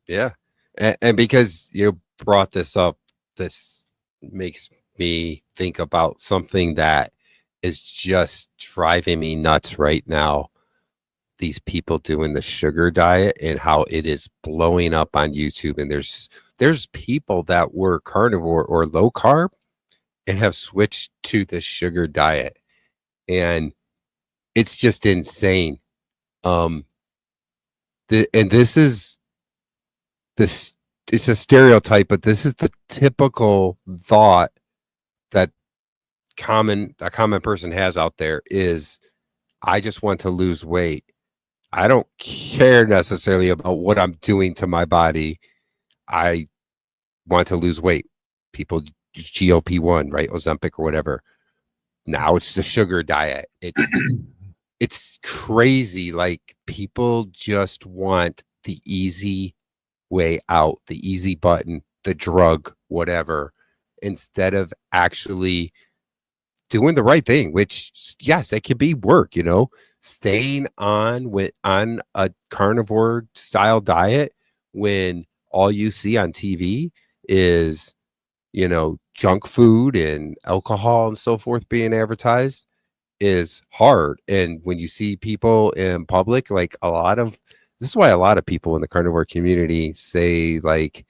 Yeah. And because you brought this up, this makes me think about something that is just driving me nuts right now. These people doing the sugar diet and how it is blowing up on YouTube. And there's people that were carnivore or low carb and have switched to the sugar diet. And it's just insane. And this is this, it's a stereotype, but this is the typical thought that a common person has out there is, I just want to lose weight. I don't care necessarily about what I'm doing to my body. I want to lose weight. People use GLP-1, right? Ozempic or whatever. Now it's the sugar diet. It's crazy. Like, people just want the easy way out, the easy button, the drug, whatever, instead of actually doing the right thing, which, yes, it can be work, staying on a carnivore style diet when all you see on TV is, junk food and alcohol and so forth being advertised is hard. And when you see people in public, like this is why a lot of people in the carnivore community say, like,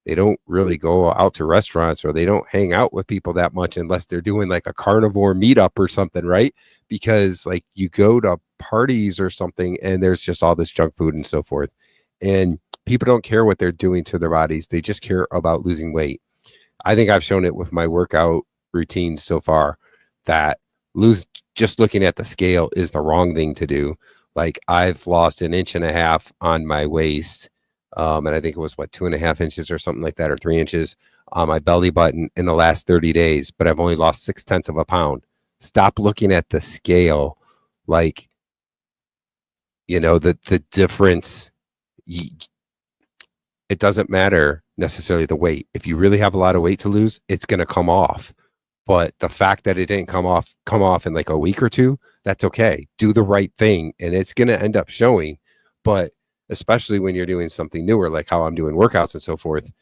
they don't really go out to restaurants or they don't hang out with people that much unless they're doing like a carnivore meetup or something, right? Because like you go to parties or something and there's just all this junk food and so forth. And people don't care what they're doing to their bodies. They just care about losing weight. I think I've shown it with my workout routines so far that just looking at the scale is the wrong thing to do. Like, I've lost 1.5 inches on my waist. And I think it was 2.5 inches or something like that, or 3 inches on my belly button in the last 30 days, but I've only lost 0.6 of a pound. Stop looking at the scale. Like, the difference. it doesn't matter necessarily the weight. If you really have a lot of weight to lose, it's going to come off. But the fact that it didn't come off in like a week or two, that's okay. Do the right thing and it's going to end up showing. But especially when you're doing something newer, like how I'm doing workouts and so forth,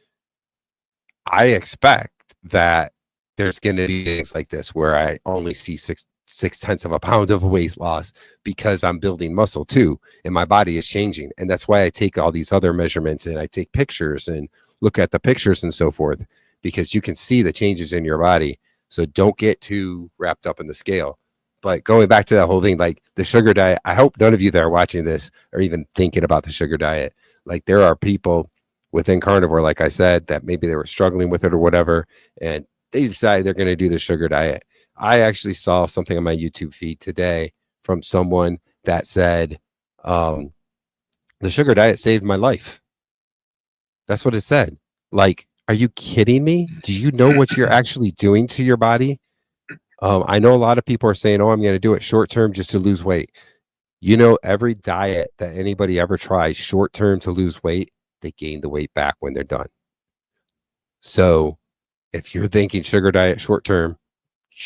I expect that there's going to be things like this where I only see 6/10 of a pound of weight loss because I'm building muscle too, and my body is changing. And that's why I take all these other measurements and I take pictures and look at the pictures and so forth, because you can see the changes in your body. So don't get too wrapped up in the scale. But going back to that whole thing, like the sugar diet, I hope none of you that are watching this are even thinking about the sugar diet. Like there are people within Carnivore, like I said, that maybe they were struggling with it or whatever, and they decide they're going to do the sugar diet. I actually saw something on my YouTube feed today from someone that said, the sugar diet saved my life. That's what it said. Like, are you kidding me? Do you know what you're actually doing to your body? I know a lot of people are saying, oh, I'm going to do it short term just to lose weight. You know, every diet that anybody ever tries short term to lose weight, they gain the weight back when they're done. So if you're thinking sugar diet short term,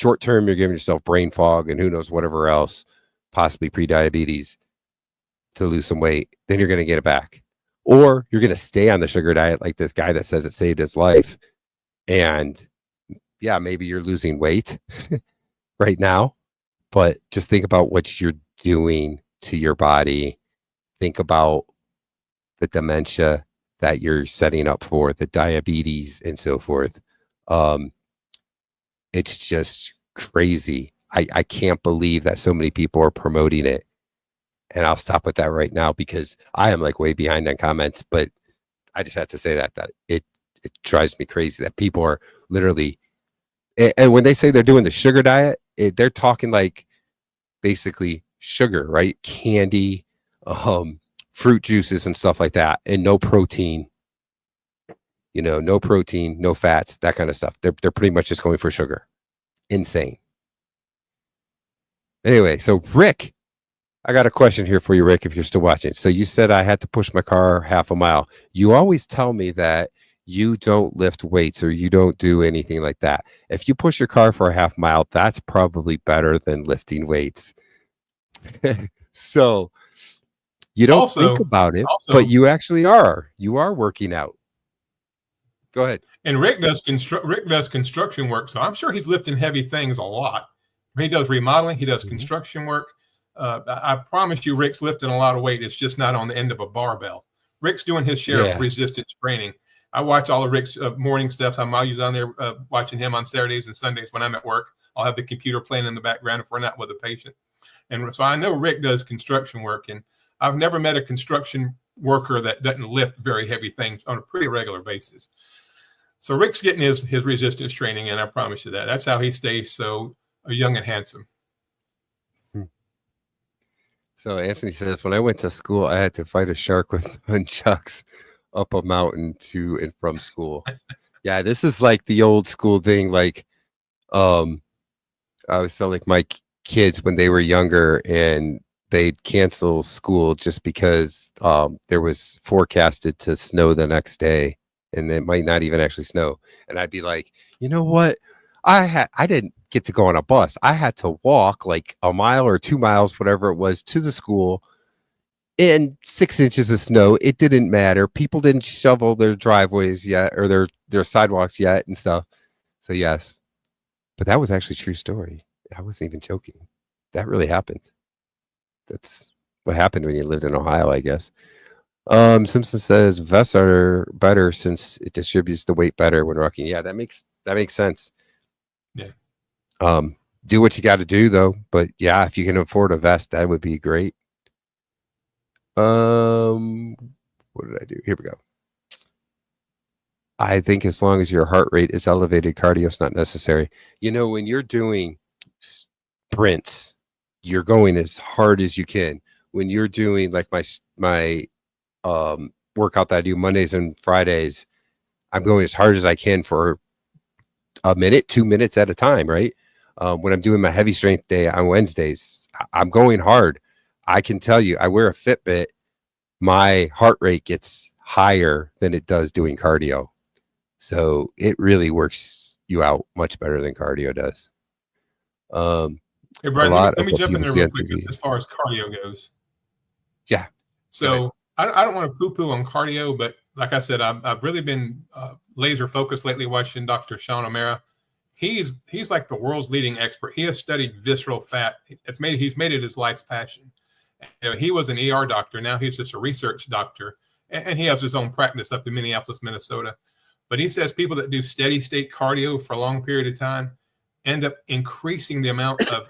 you're giving yourself brain fog and who knows whatever else, possibly pre-diabetes, to lose some weight, then you're going to get it back. Or you're going to stay on the sugar diet like this guy that says it saved his life. And yeah, maybe you're losing weight right now, but just think about what you're doing to your body. Think about the dementia that you're setting up for, the diabetes and so forth. It's just crazy. I can't believe that so many people are promoting it. And I'll stop with that right now because I am like way behind on comments, but I just had to say that it drives me crazy that people are literally, and when they say they're doing the sugar diet, they're talking like basically sugar, right? Candy, fruit juices and stuff like that, and no protein, no protein, no fats, that kind of stuff. They're pretty much just going for sugar. Insane. Anyway, so Rick, I got a question here for you, Rick, if you're still watching. So you said I had to push my car half a mile. You always tell me that you don't lift weights or you don't do anything like that. If you push your car for a half mile, that's probably better than lifting weights. So you don't think about it, but you actually are. You are working out. Go ahead. And Rick does construction work, so I'm sure he's lifting heavy things a lot. He does remodeling. He does construction work. I promise you, Rick's lifting a lot of weight. It's just not on the end of a barbell. Rick's doing his share of resistance training. I watch all of Rick's morning stuff. I'm always on there watching him on Saturdays and Sundays when I'm at work. I'll have the computer playing in the background if we're not with a patient. And so I know Rick does construction work, and I've never met a construction worker that doesn't lift very heavy things on a pretty regular basis. So Rick's getting his resistance training, and I promise you that. That's how he stays so young and handsome. So Anthony says, when I went to school, I had to fight a shark with nunchucks up a mountain to and from school. Yeah, this is like the old school thing. Like, I was telling like my kids when they were younger and they'd cancel school just because there was forecasted to snow the next day, and it might not even actually snow. And I'd be like, you know what? I didn't get to go on a bus. I had to walk like a mile or 2 miles, whatever it was, to the school in 6 inches of snow. It didn't matter. People didn't shovel their driveways yet or their sidewalks yet and stuff. So yes, but that was actually a true story. I wasn't even joking. That really happened. That's what happened when you lived in Ohio, I guess. Simpson says vests are better since it distributes the weight better when rocking. Yeah, that makes sense. Yeah. Do what you got to do though. But yeah, if you can afford a vest, that would be great. What did I do? Here we go. I think as long as your heart rate is elevated, cardio is not necessary. When you're doing sprints, you're going as hard as you can. When you're doing like my workout that I do Mondays and Fridays, I'm going as hard as I can for a minute, 2 minutes at a time, right? When I'm doing my heavy strength day on Wednesdays, I'm going hard. I can tell you, I wear a Fitbit. My heart rate gets higher than it does doing cardio. So it really works you out much better than cardio does. Hey, Brian, a lot let of me what jump in people there see real on quick TV. as far as cardio goes. Yeah. So I don't want to poo-poo on cardio, but like I said, I've really been laser focused lately watching Dr. Sean O'Mara. He's like the world's leading expert. He has studied visceral fat. He's made it his life's passion. You know, he was an ER doctor. Now he's just a research doctor, and he has his own practice up in Minneapolis, Minnesota. But he says people that do steady state cardio for a long period of time end up increasing the amount of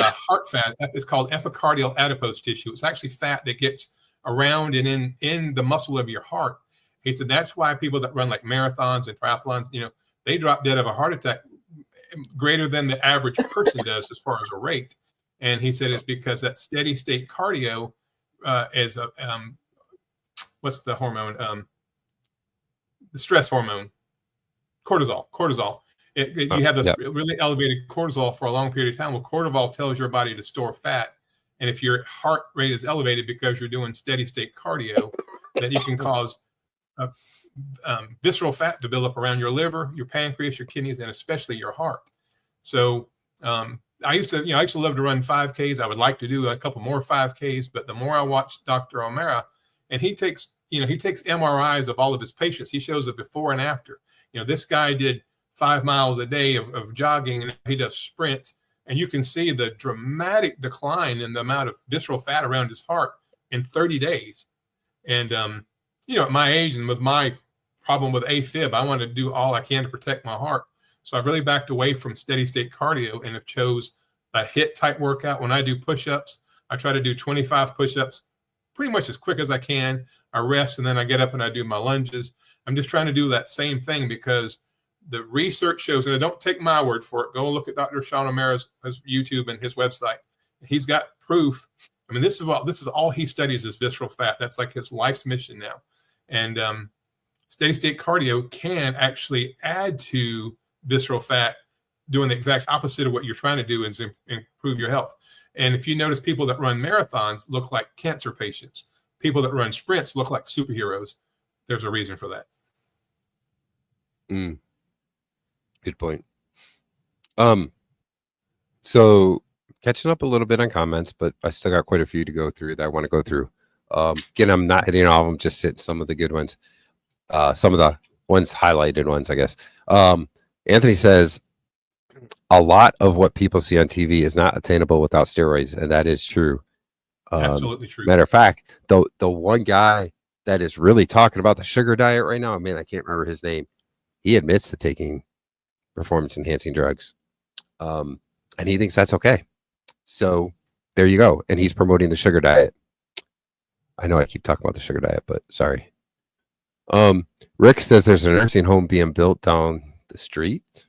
heart fat. It's called epicardial adipose tissue. It's actually fat that gets around and in the muscle of your heart. He said that's why people that run like marathons and triathlons, you know, they drop dead of a heart attack greater than the average person does as far as a rate. And he said it's because that steady state cardio is a what's the hormone? The stress hormone, cortisol. You have this really elevated cortisol for a long period of time. Well, cortisol tells your body to store fat. And if your heart rate is elevated because you're doing steady state cardio, that you can cause visceral fat to build up around your liver, your pancreas, your kidneys, and especially your heart. So I used to love to run 5Ks. I would like to do a couple more 5Ks, but the more I watch Dr. O'Mara, and he takes MRIs of all of his patients. He shows a before and after. You know, this guy did 5 miles a day of jogging, and he does sprints, and you can see the dramatic decline in the amount of visceral fat around his heart in 30 days. And you know, at my age and with my problem with AFib, I want to do all I can to protect my heart. So I've really backed away from steady state cardio and have chose a HIIT type workout. When I do push-ups, I try to do 25 push-ups pretty much as quick as I can. I rest, and then I get up and I do my lunges. I'm just trying to do that same thing because the research shows, and I don't take my word for it. Go look at Dr. Sean O'Mara's YouTube and his website. He's got proof. I mean, this is all he studies is visceral fat. That's like his life's mission now. And steady state cardio can actually add to visceral fat, doing the exact opposite of what you're trying to do is improve your health. And if you notice, people that run marathons look like cancer patients. People that run sprints look like superheroes. There's a reason for that. Good point. So catching up a little bit on comments, but I still got quite a few to go through that I want to go through. Again, I'm not hitting all of them, just hitting some of the good ones. Some of the ones highlighted ones, I guess. Anthony says, a lot of what people see on TV is not attainable without steroids, and that is true. Absolutely true. Matter of fact, the one guy that is really talking about the sugar diet right now, man, I can't remember his name. He admits to taking performance-enhancing drugs, and he thinks that's okay. So there you go, and he's promoting the sugar diet. I know I keep talking about the sugar diet, but sorry. Rick says there's a nursing home being built down the street.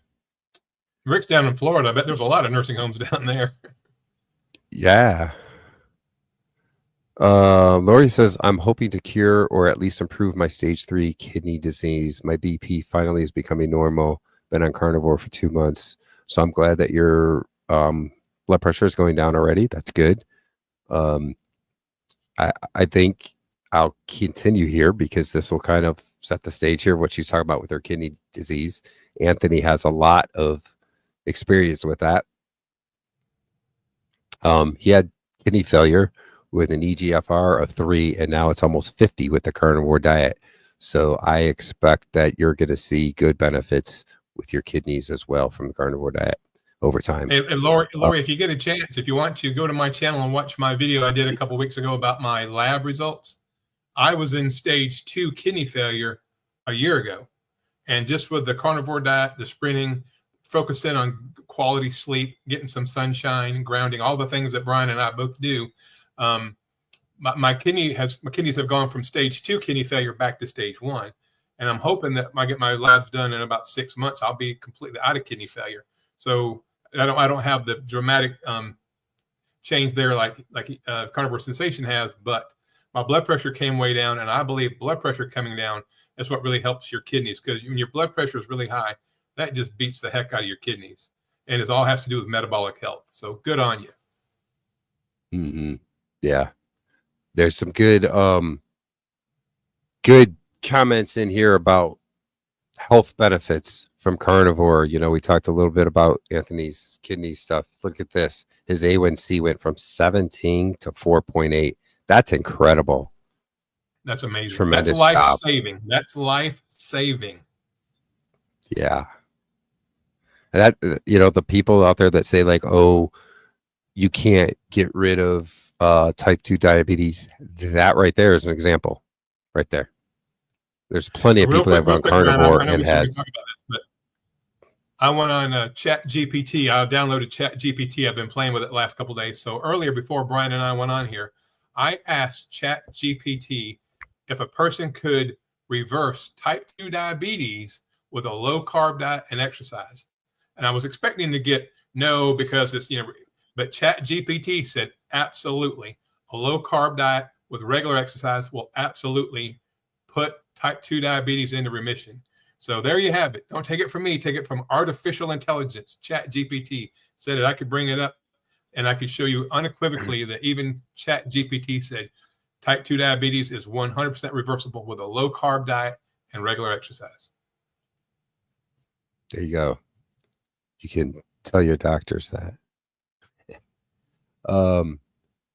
Rick's down in Florida. I bet there's a lot of nursing homes down there. Yeah. Lori says, I'm hoping to cure or at least improve my stage 3 kidney disease. My BP finally is becoming normal. Been on carnivore for 2 months. So I'm glad that your blood pressure is going down already. That's good. I think I'll continue here because this will kind of set the stage here, what she's talking about with her kidney disease. Anthony has a lot of experience with that. He had kidney failure with an EGFR of 3, and now it's almost 50 with the carnivore diet. So I expect that you're going to see good benefits with your kidneys as well from the carnivore diet over time. Hey, Lori, if you get a chance, if you want to, go to my channel and watch my video I did a couple weeks ago about my lab results. I was in stage 2 kidney failure a year ago. And just with the carnivore diet, the sprinting, focusing on quality sleep, getting some sunshine, grounding, all the things that Brian and I both do, my kidneys have gone from stage 2 kidney failure back to stage 1. And I'm hoping that I get my labs done in about 6 months, I'll be completely out of kidney failure. So I don't have the dramatic change there like Carnivore Sensation has, but my blood pressure came way down, and I believe blood pressure coming down is what really helps your kidneys, because when your blood pressure is really high, that just beats the heck out of your kidneys, and it all has to do with metabolic health. So good on you. Yeah, there's some good good comments in here about health benefits from carnivore. You know, we talked a little bit about Anthony's kidney stuff. Look at this. His A1C went from 17 to 4.8. That's incredible. That's amazing. Tremendous That's life job. saving. That's life saving. Yeah. And that, you know, the people out there that say like, oh, you can't get rid of type 2 diabetes, that right there is an example right there. There's plenty of people that have gone carnivore and had. But I went on Chat GPT. I downloaded Chat GPT. I've been playing with it the last couple of days. So earlier, before Brian and I went on here, I asked Chat GPT if a person could reverse type 2 diabetes with a low carb diet and exercise. And I was expecting to get no, because it's, but Chat GPT said absolutely. A low carb diet with regular exercise will absolutely put type 2 diabetes into remission. So there you have it. Don't take it from me. Take it from artificial intelligence. Chat GPT said that I could bring it up and I could show you unequivocally that even Chat GPT said type 2 diabetes is 100% reversible with a low carb diet and regular exercise. There you go. You can tell your doctors that.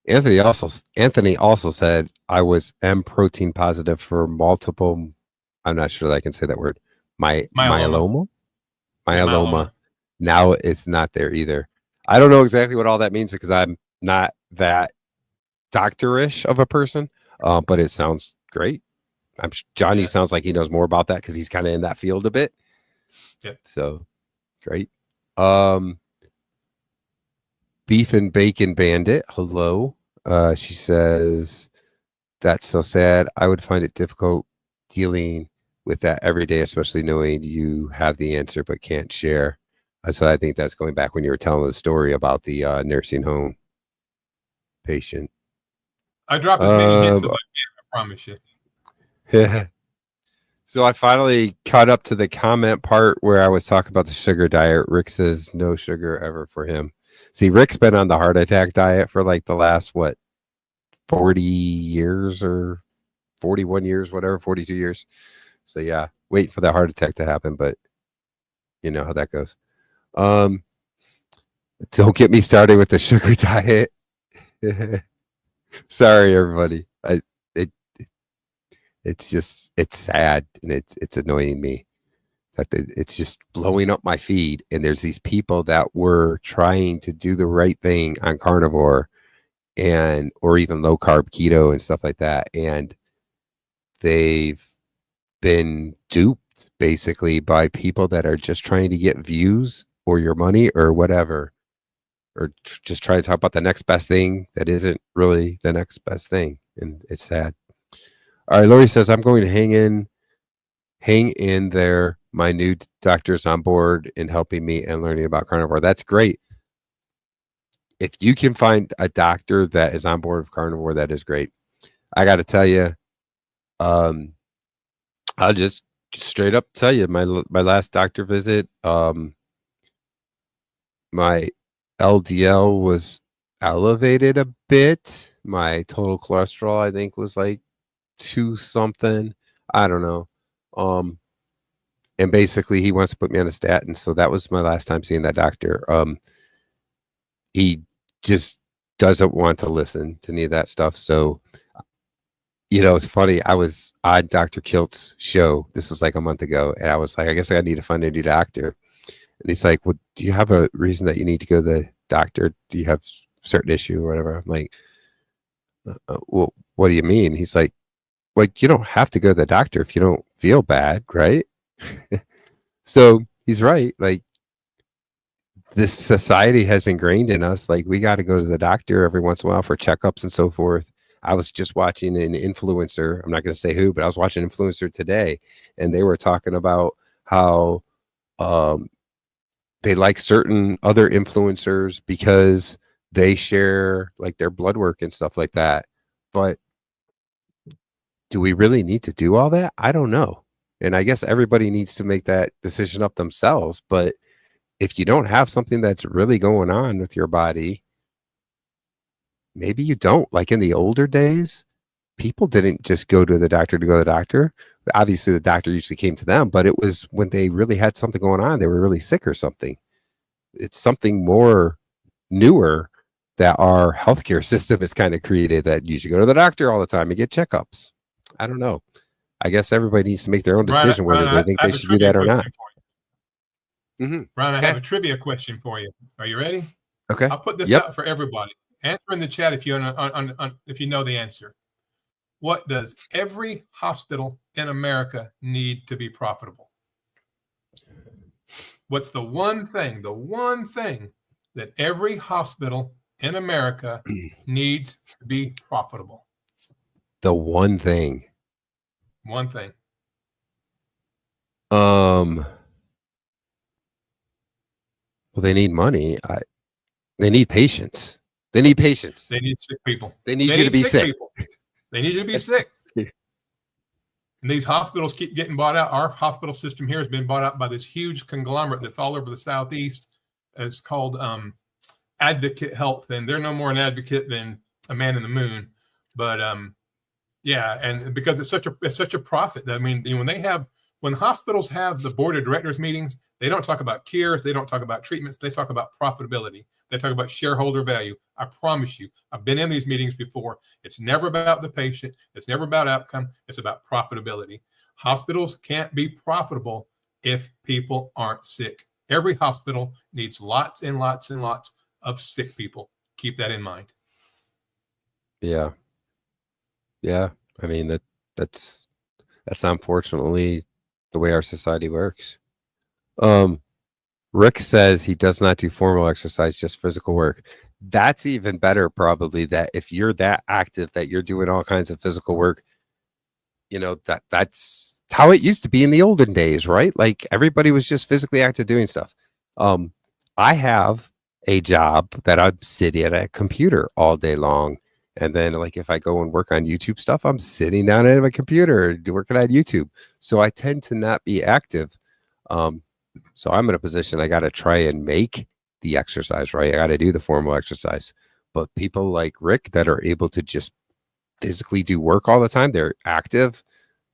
Anthony also said I was M protein positive for multiple. I'm not sure that I can say that word. Myeloma. Now it's not there either. I don't know exactly what all that means because I'm not that doctorish of a person, but it sounds great. Johnny sounds like he knows more about that because he's kind of in that field a bit. Yeah. So great. Beef and Bacon Bandit. Hello. She says, that's so sad. I would find it difficult dealing with that every day, especially knowing you have the answer but can't share. So I think that's going back when you were telling the story about the nursing home patient. I drop as many hints as I can, I promise you. So I finally caught up to the comment part where I was talking about the sugar diet. Rick says no sugar ever for him. See, Rick's been on the heart attack diet for like the last, 40 years or 41 years, whatever, 42 years. So yeah, waiting for that heart attack to happen, but you know how that goes. Don't get me started with the sugar diet. Sorry, everybody. It's sad and it's annoying me that it's just blowing up my feed. And there's these people that were trying to do the right thing on carnivore or even low carb keto and stuff like that. And they've been duped basically by people that are just trying to get views or your money or whatever, or just try to talk about the next best thing that isn't really the next best thing. And it's sad. All right, Lori says, I'm going to hang in there. My new doctor's on board in helping me and learning about carnivore. That's great. If you can find a doctor that is on board with carnivore, that is great. I got to tell you, I'll just straight up tell you, my last doctor visit, my LDL was elevated a bit. My total cholesterol, I think, was like 2 something. I don't know. And basically he wants to put me on a statin. So that was my last time seeing that doctor. He just doesn't want to listen to any of that stuff. So, it's funny. I was on Dr. Kilt's show. This was like a month ago. And I was like, I guess I need to find a new doctor. And he's like, well, do you have a reason that you need to go to the doctor? Do you have a certain issue or whatever? I'm like, well, what do you mean? He's like, you don't have to go to the doctor if you don't feel bad, right? So he's right. Like, this society has ingrained in us, like, we got to go to the doctor every once in a while for checkups and so forth. I was just watching an influencer. I'm not going to say who, but I was watching an influencer today, and they were talking about how they like certain other influencers because they share like their blood work and stuff like that. But do we really need to do all that? I don't know. And I guess everybody needs to make that decision up themselves. But if you don't have something that's really going on with your body, maybe you don't. Like in the older days, people didn't just go to the doctor to go to the doctor. Obviously, the doctor usually came to them, but it was when they really had something going on. They were really sick or something. It's something more newer that our healthcare system has kind of created, that you should go to the doctor all the time and get checkups. I don't know. I guess everybody needs to make their own decision whether they think I they have a should do trivia that or not. question for you. Brian, I have a trivia question for you. Are you ready? Okay. I'll put this out for everybody. Answer in the chat if you if you know the answer. What does every hospital in America need to be profitable? What's the one thing that every hospital in America needs to be profitable? The one thing. One thing. Well, they need money. They need patience. They need patience. They need sick people. They need you to be sick. People. They need you to be sick. And these hospitals keep getting bought out. Our hospital system here has been bought out by this huge conglomerate that's all over the Southeast. It's called Advocate Health, and they're no more an advocate than a man in the moon. But yeah, and because it's such a profit. I mean, when hospitals have the board of directors meetings, they don't talk about cures, they don't talk about treatments, they talk about profitability. They talk about shareholder value. I promise you, I've been in these meetings before. It's never about the patient. It's never about outcome. It's about profitability. Hospitals can't be profitable if people aren't sick. Every hospital needs lots and lots and lots of sick people. Keep that in mind. Yeah. Yeah. I mean, that's unfortunately the way our society works. Rick says he does not do formal exercise, just physical work. That's even better, probably, that if you're that active that you're doing all kinds of physical work, that's how it used to be in the olden days, right? Like everybody was just physically active doing stuff. I have a job that I'm sitting at a computer all day long. And then like if I go and work on YouTube stuff, I'm sitting down at my computer working on YouTube. So I tend to not be active. So I'm in a position I got to try and make the exercise, right? I got to do the formal exercise. But people like Rick that are able to just physically do work all the time, they're active.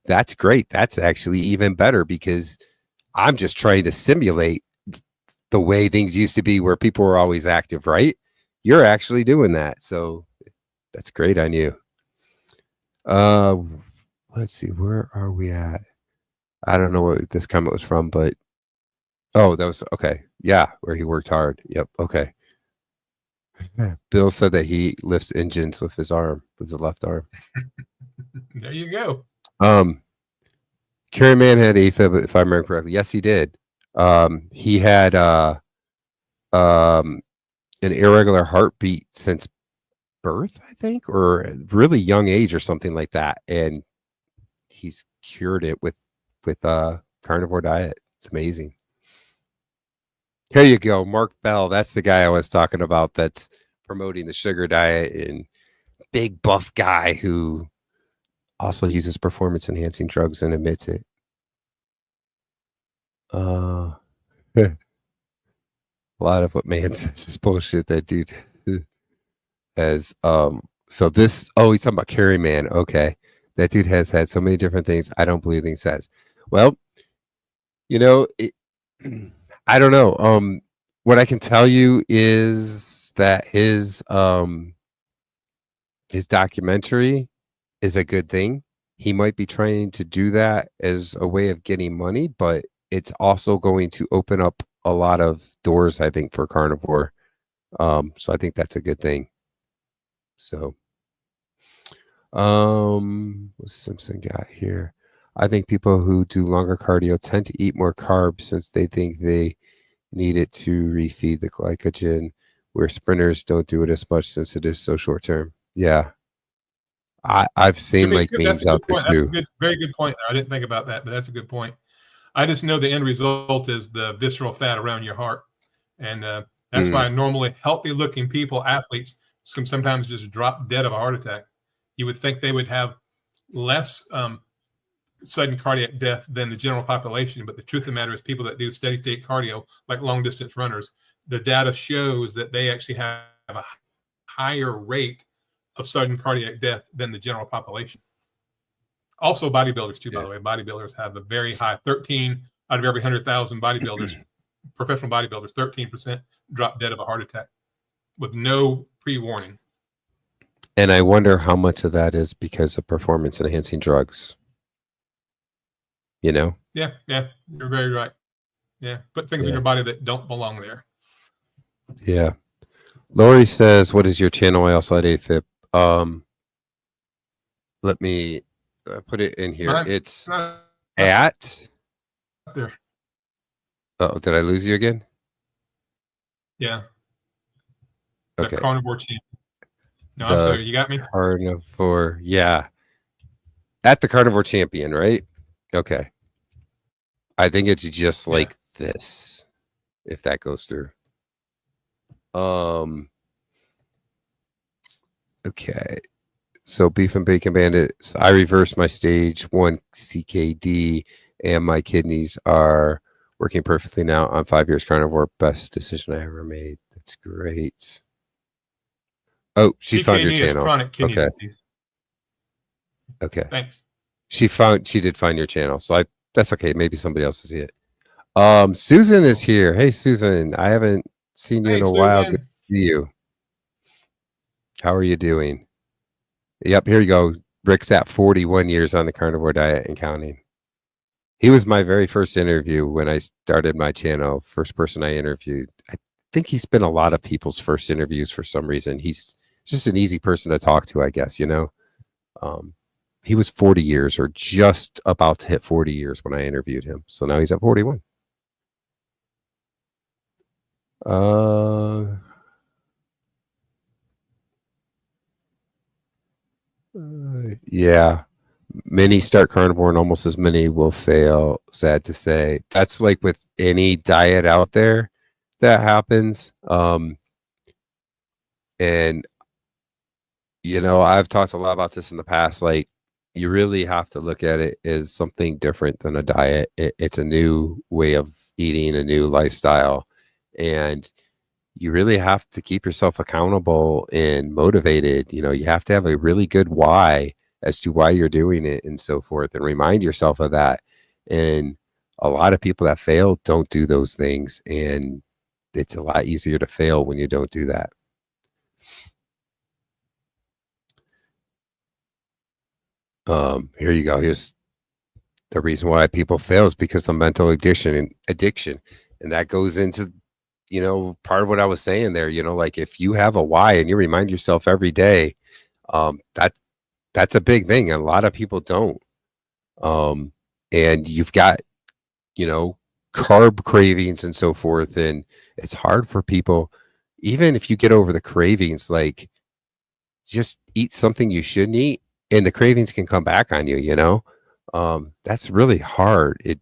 That's great. That's actually even better because I'm just trying to simulate the way things used to be where people were always active, right? You're actually doing that. So that's great on you. Let's see, where are we at? I don't know what this comment was from, but oh, that was okay. Yeah, where he worked hard. Yep. Okay. Bill said that he lifts engines with his left arm. There you go. Carrie Man had AFib, if I remember correctly. Yes, he did. He had an irregular heartbeat since birth, I think, or a really young age or something like that. And he's cured it with carnivore diet. It's amazing. Here you go, Mark Bell. That's the guy I was talking about that's promoting the sugar diet, and big buff guy who also uses performance enhancing drugs and admits it. A lot of what man says is bullshit. That dude has so this he's talking about Carrie Man. Okay. That dude has had so many different things. I don't believe he says. Well, I don't know. What I can tell you is that his documentary is a good thing. He might be trying to do that as a way of getting money, but it's also going to open up a lot of doors, I think, for carnivore. So I think that's a good thing. So, what's Simpson got here? I think people who do longer cardio tend to eat more carbs since they think they need it to refeed the glycogen, where sprinters don't do it as much since it is so short term. Yeah. I've seen like memes out there too. That's a very good point. I didn't think about that, but that's a good point. I just know the end result is the visceral fat around your heart. And that's why normally healthy looking people, athletes, can sometimes just drop dead of a heart attack. You would think they would have less sudden cardiac death than the general population. But the truth of the matter is people that do steady state cardio, like long distance runners, the data shows that they actually have a higher rate of sudden cardiac death than the general population. Also, bodybuilders too. By the way, bodybuilders have a very high 13 out of every 100,000 bodybuilders, professional bodybuilders, 13% drop dead of a heart attack with no pre-warning. And I wonder how much of that is because of performance enhancing drugs. You know? Yeah, you're very right. Yeah, put things in your body that don't belong there. Yeah. Lori says, "What is your channel?" I also had AFib. Let me put it in here. It's at there. Oh, did I lose you again? Yeah. Okay. The Carnivore Champion. No, I'm still here. You got me? Carnivore, yeah. At the Carnivore Champion, right? Okay. I think it's just like this, if that goes through. Okay. So Beef and Bacon Bandits, I reversed my stage 1 CKD and my kidneys are working perfectly now. I'm 5 years carnivore. Best decision I ever made. That's great. Oh, she found your channel. Chronic kidney disease. Okay. Thanks. She did find your channel. So that's okay. Maybe somebody else will see it. Susan is here. Hey Susan, I haven't seen you in a while. Good to see you. How are you doing? Yep, here you go. Rick's at 41 years on the carnivore diet and counting. He was my very first interview when I started my channel. First person I interviewed. I think he's been a lot of people's first interviews for some reason. He's just an easy person to talk to, I guess, you know. He was 40 years or just about to hit 40 years when I interviewed him. So now he's at 41. Yeah. Many start carnivore and almost as many will fail. Sad to say. That's like with any diet out there that happens. And you know, I've talked a lot about this in the past. Like, you really have to look at it as something different than a diet. It's a new way of eating, a new lifestyle, and you really have to keep yourself accountable and motivated. You know, you have to have a really good why as to why you're doing it and so forth, and remind yourself of that. And a lot of people that fail don't do those things, and it's a lot easier to fail when you don't do that. Here you go. Here's the reason why people fail is because the mental addiction, and that goes into, you know, part of what I was saying there. You know, like if you have a why and you remind yourself every day, that's a big thing. And a lot of people don't. And you've got, you know, carb cravings and so forth, and it's hard for people, even if you get over the cravings, like just eat something you shouldn't eat, and the cravings can come back on you, you know. That's really hard. I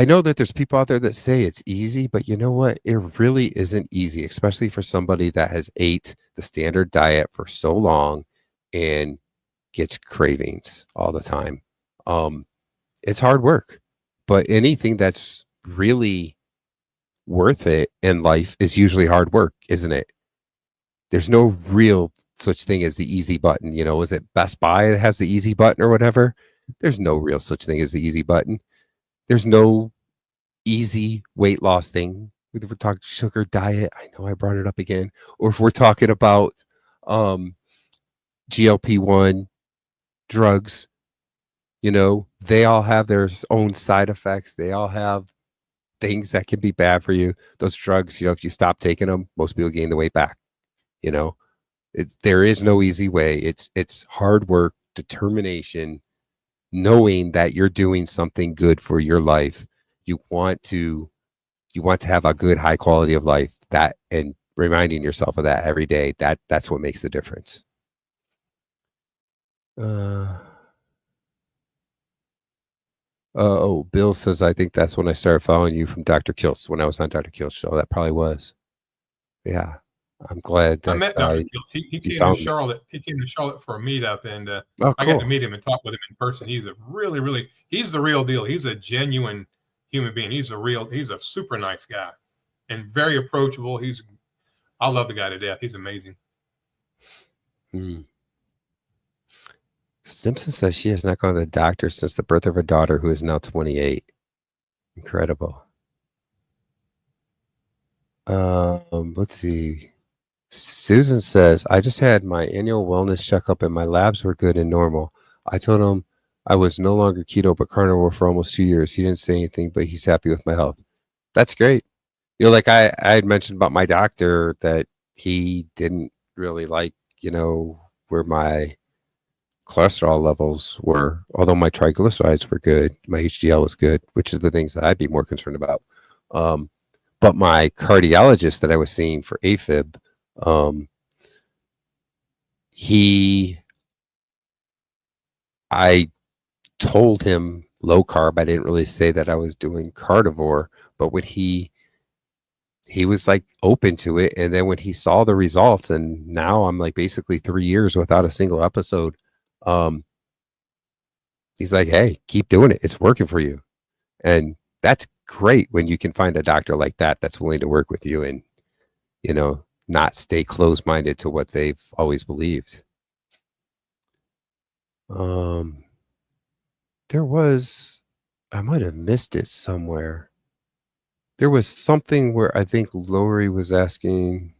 know that there's people out there that say it's easy, but you know what? It really isn't easy, especially for somebody that has ate the standard diet for so long and gets cravings all the time. It's hard work, but anything that's really worth it in life is usually hard work, isn't it? There's no real such thing as the easy button. You know, is it Best Buy that has the easy button or whatever? There's no real such thing as the easy button. There's no easy weight loss thing. If we're talking sugar diet, I know I brought it up again, or if we're talking about GLP-1 drugs, you know, they all have their own side effects. They all have things that can be bad for you. Those drugs, you know, if you stop taking them, most people gain the weight back. You know, there is no easy way. It's hard work, determination, knowing that you're doing something good for your life. You want to have a good, high quality of life, that, and reminding yourself of that every day. That's what makes the difference. Oh, Bill says, I think that's when I started following you from Dr. Kiltz, when I was on Dr. Kilt's show. That probably was. Yeah. I'm glad that I met Dr. Kiltz. He came to Charlotte. He came to Charlotte for a meetup, and cool. I got to meet him and talk with him in person. He's a he's the real deal. He's a genuine human being. He's a super nice guy and very approachable. I love the guy to death. He's amazing. Hmm. Simpson says she has not gone to the doctor since the birth of her daughter, who is now 28. Incredible. Let's see. Susan says, I just had my annual wellness checkup and my labs were good and normal. I told him I was no longer keto but carnivore for almost 2 years. He didn't say anything, but he's happy with my health. That's great. Like I had mentioned about my doctor that he didn't really like, where my cholesterol levels were, although my triglycerides were good, my HDL was good, which is the things that I'd be more concerned about. Um, but my cardiologist that I was seeing for AFib, um, I told him low carb. I didn't really say that I was doing carnivore, but when he was like open to it, and then when he saw the results, and now I'm like basically 3 years without a single episode, um, he's like, hey, keep doing it. It's working for you. And that's great when you can find a doctor like that that's willing to work with you and, not stay closed-minded to what they've always believed. There was, I might have missed it somewhere. There was something where I think Lori was asking.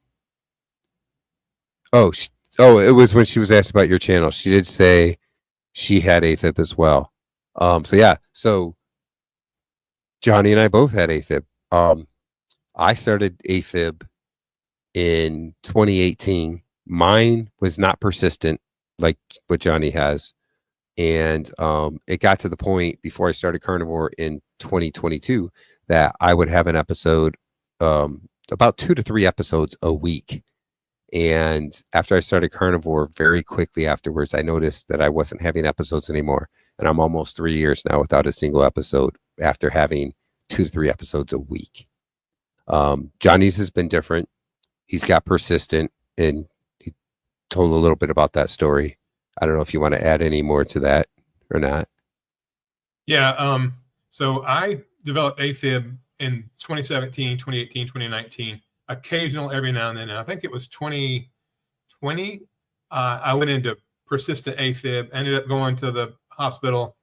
Oh, it was when she was asked about your channel. She did say she had AFib as well. So yeah, so Johnny and I both had AFib. I started AFib in 2018. Mine was not persistent like what Johnny has. And it got to the point before I started Carnivore in 2022 that I would have an episode, about 2 to 3 episodes a week. And after I started Carnivore, very quickly afterwards, I noticed that I wasn't having episodes anymore. And I'm almost 3 years now without a single episode after having 2 to 3 episodes a week. Johnny's has been different. He's got persistent, and he told a little bit about that story. I don't know if you want to add any more to that or not. Yeah. So I developed AFib in 2017, 2018, 2019, occasional every now and then. And I think it was 2020. I went into persistent AFib, ended up going to the hospital,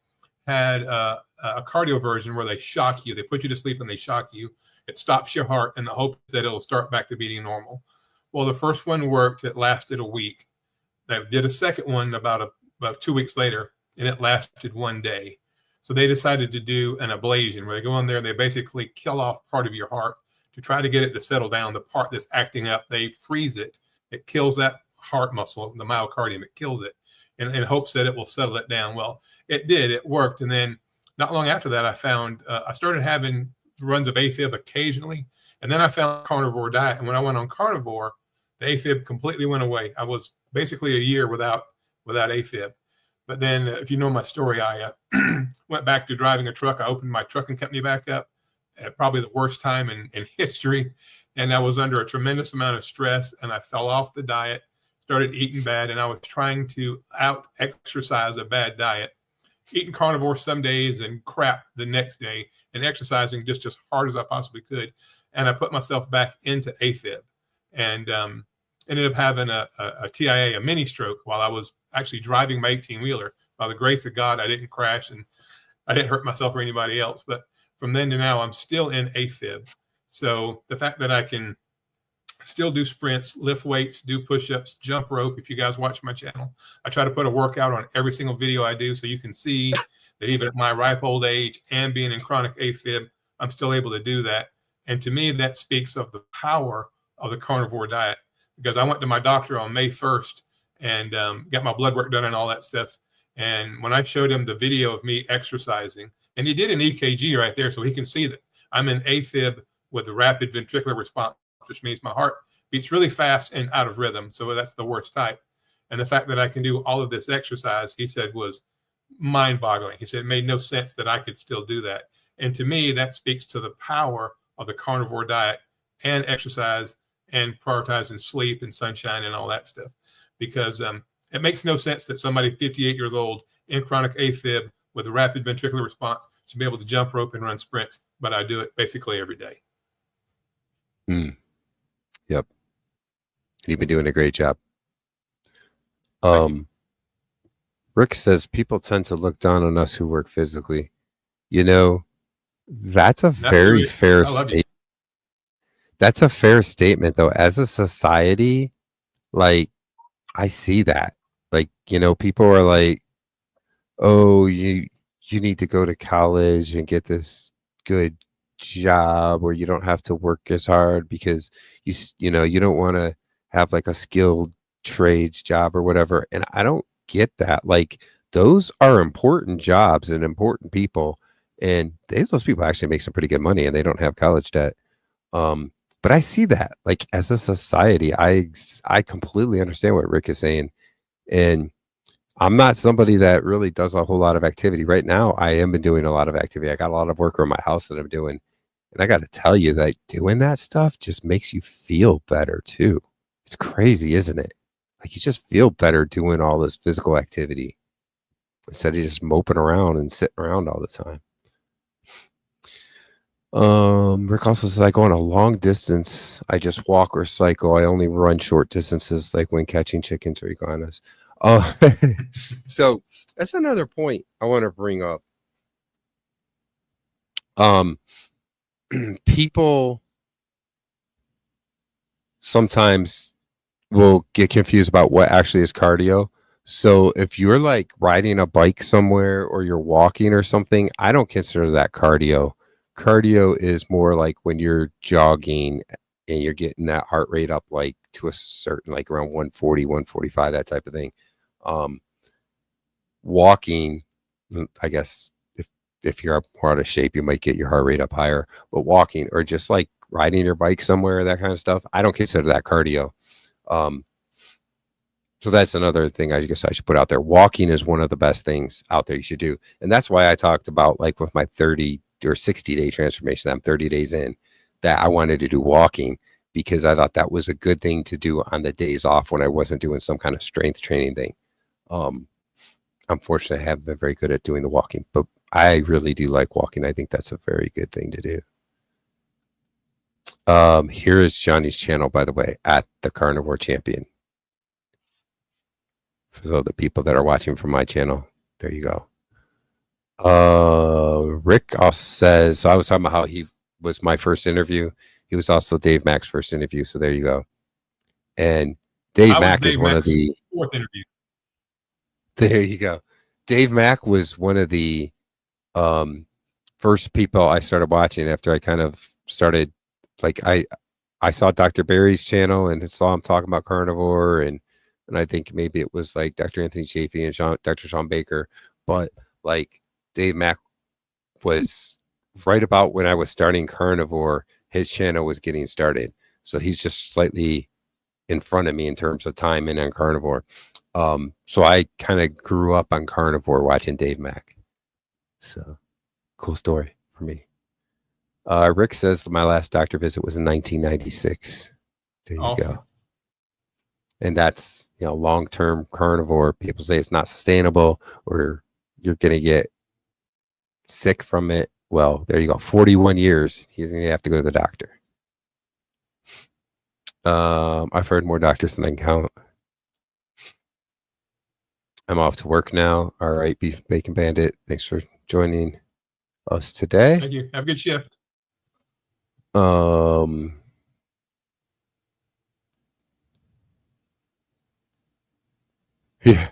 had a cardioversion where they shock you. They put you to sleep and they shock you. It stops your heart in the hope that it'll start back to beating normal. Well, the first one worked. It lasted a week. They did a second one about 2 weeks later, and it lasted 1 day. So they decided to do an ablation where they go in there and they basically kill off part of your heart to try to get it to settle down. The part that's acting up, they freeze it. It kills that heart muscle, the myocardium. It kills it in hopes that it will settle it down. Well, it did. It worked. And then not long after that, I found I started having runs of AFib occasionally. And then I found carnivore diet. And when I went on carnivore, the AFib completely went away. I was basically a year without AFib. But then, if you know my story, I went back to driving a truck. I opened my trucking company back up at probably the worst time in history. And I was under a tremendous amount of stress, and I fell off the diet, started eating bad, and I was trying to out-exercise a bad diet, eating carnivore some days and crap the next day, and exercising just as hard as I possibly could. And I put myself back into AFib. And ended up having a TIA, a mini stroke, while I was actually driving my 18-wheeler. By the grace of God, I didn't crash and I didn't hurt myself or anybody else. But from then to now, I'm still in AFib. So the fact that I can still do sprints, lift weights, do push-ups, jump rope. If you guys watch my channel, I try to put a workout on every single video I do, so you can see that even at my ripe old age and being in chronic AFib, I'm still able to do that. And to me, that speaks of the power of the carnivore diet, because I went to my doctor on May 1st and got my blood work done and all that stuff. And when I showed him the video of me exercising, and he did an EKG right there, so he can see that I'm in AFib with a rapid ventricular response, which means my heart beats really fast and out of rhythm. So that's the worst type. And the fact that I can do all of this exercise, he said, was mind-boggling. He said it made no sense that I could still do that. And to me, that speaks to the power of the carnivore diet and exercise and prioritizing sleep and sunshine and all that stuff. Because it makes no sense that somebody 58 years old in chronic AFib with a rapid ventricular response should be able to jump rope and run sprints, but I do it basically every day. Yep. You've been doing a great job. Rick says people tend to look down on us who work physically. You know, that's a very fair statement. That's a fair statement, though. As a society, like, I see that. Like, you know, people are like, oh, you need to go to college and get this good job where you don't have to work as hard because you know, you don't want to have like a skilled trades job or whatever. And I don't get that. Like, those are important jobs and important people, and those people actually make some pretty good money and they don't have college debt. But I see that, like, as a society, I completely understand what Rick is saying. And I'm not somebody that really does a whole lot of activity. Right now, I am been doing a lot of activity. I got a lot of work around my house that I'm doing. And I got to tell you that doing that stuff just makes you feel better too. It's crazy, isn't it? Like, you just feel better doing all this physical activity instead of just moping around and sitting around all the time. Rick also says, I go on a long distance. I just walk or cycle. I only run short distances, like when catching chickens or iguanas. Oh, so that's another point I want to bring up. People sometimes will get confused about what actually is cardio. So if you're like riding a bike somewhere or you're walking or something, I don't consider that cardio. Cardio is more like when you're jogging and you're getting that heart rate up like to a certain, like around 140, 145, that type of thing. Walking, I guess if you're more out of shape, you might get your heart rate up higher. But walking or just like riding your bike somewhere, that kind of stuff, I don't consider that cardio. So that's another thing I guess I should put out there. Walking is one of the best things out there you should do. And that's why I talked about, like, with my 30 or 60-day transformation, I'm 30 days in, that I wanted to do walking because I thought that was a good thing to do on the days off when I wasn't doing some kind of strength training thing. Unfortunately, I haven't been very good at doing the walking, but I really do like walking. I think that's a very good thing to do. Here is Johnny's channel, by the way, at the Carnivore Champion. So the people that are watching from my channel, there you go. Rick also says, so I was talking about how he was my first interview. He was also Dave Mack's first interview. So there you go. And Dave Mack is one of the fourth interview. There you go. Dave Mack was one of the first people I started watching after I kind of started, like, I saw Dr. Barry's channel and saw him talking about carnivore, and I think maybe it was like Dr. Anthony Chafee and Dr. Sean Baker, but like Dave Mack was right about when I was starting carnivore, his channel was getting started. So he's just slightly in front of me in terms of time in on carnivore. So I kind of grew up on carnivore watching Dave Mack. So cool story for me. Rick says my last doctor visit was in 1996. There you go. And that's, you know, long-term carnivore. People say it's not sustainable or you're going to get sick from it. Well, there you go. 41 years. He's going to have to go to the doctor. I've heard more doctors than I can count. I'm off to work now. All right, Beef Bacon Bandit. Thanks for joining us today. Thank you. Have a good shift. Yeah,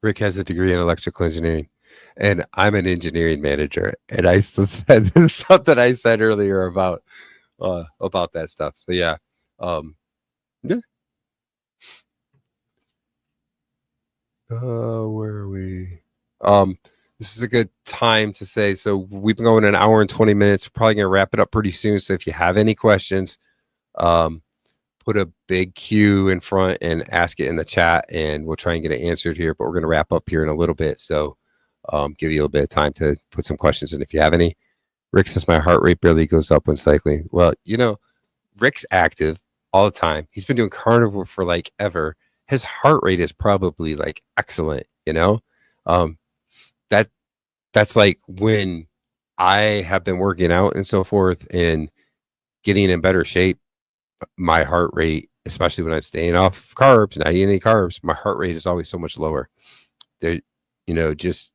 Rick has a degree in electrical engineering, and I'm an engineering manager. And I still said something I said earlier about that stuff. So yeah, yeah. Where are we? This is a good time to say. So we've been going an hour and 20 minutes. We're probably gonna wrap it up pretty soon. So if you have any questions, put a big Q in front and ask it in the chat, and we'll try and get it answered here. But we're going to wrap up here in a little bit, so give you a little bit of time to put some questions in if you have any. Rick says my heart rate barely goes up when cycling. Well, you know, Rick's active all the time. He's been doing carnivore for like ever. His heart rate is probably like excellent, you know. That's like when I have been working out and so forth and getting in better shape, my heart rate especially when I'm staying off carbs, not eating any carbs, my heart rate is always so much lower. There, just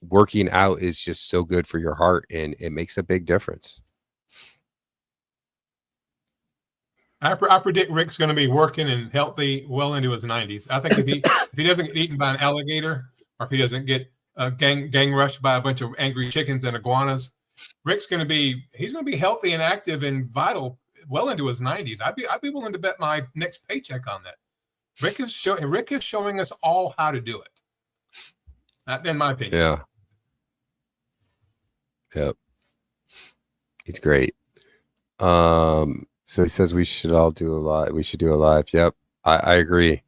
working out is just so good for your heart, and it makes a big difference. I predict Rick's going to be working and healthy well into his 90s. I think if he doesn't get eaten by an alligator, or if he doesn't get gang rushed by a bunch of angry chickens and iguanas, Rick's going to be healthy and active and vital well into his 90s. I'd be willing to bet my next paycheck on that. Rick is showing us all how to do it. In my opinion. Yeah. Yep. He's great. So he says we should all do a live. We should do a live. Yep. I agree.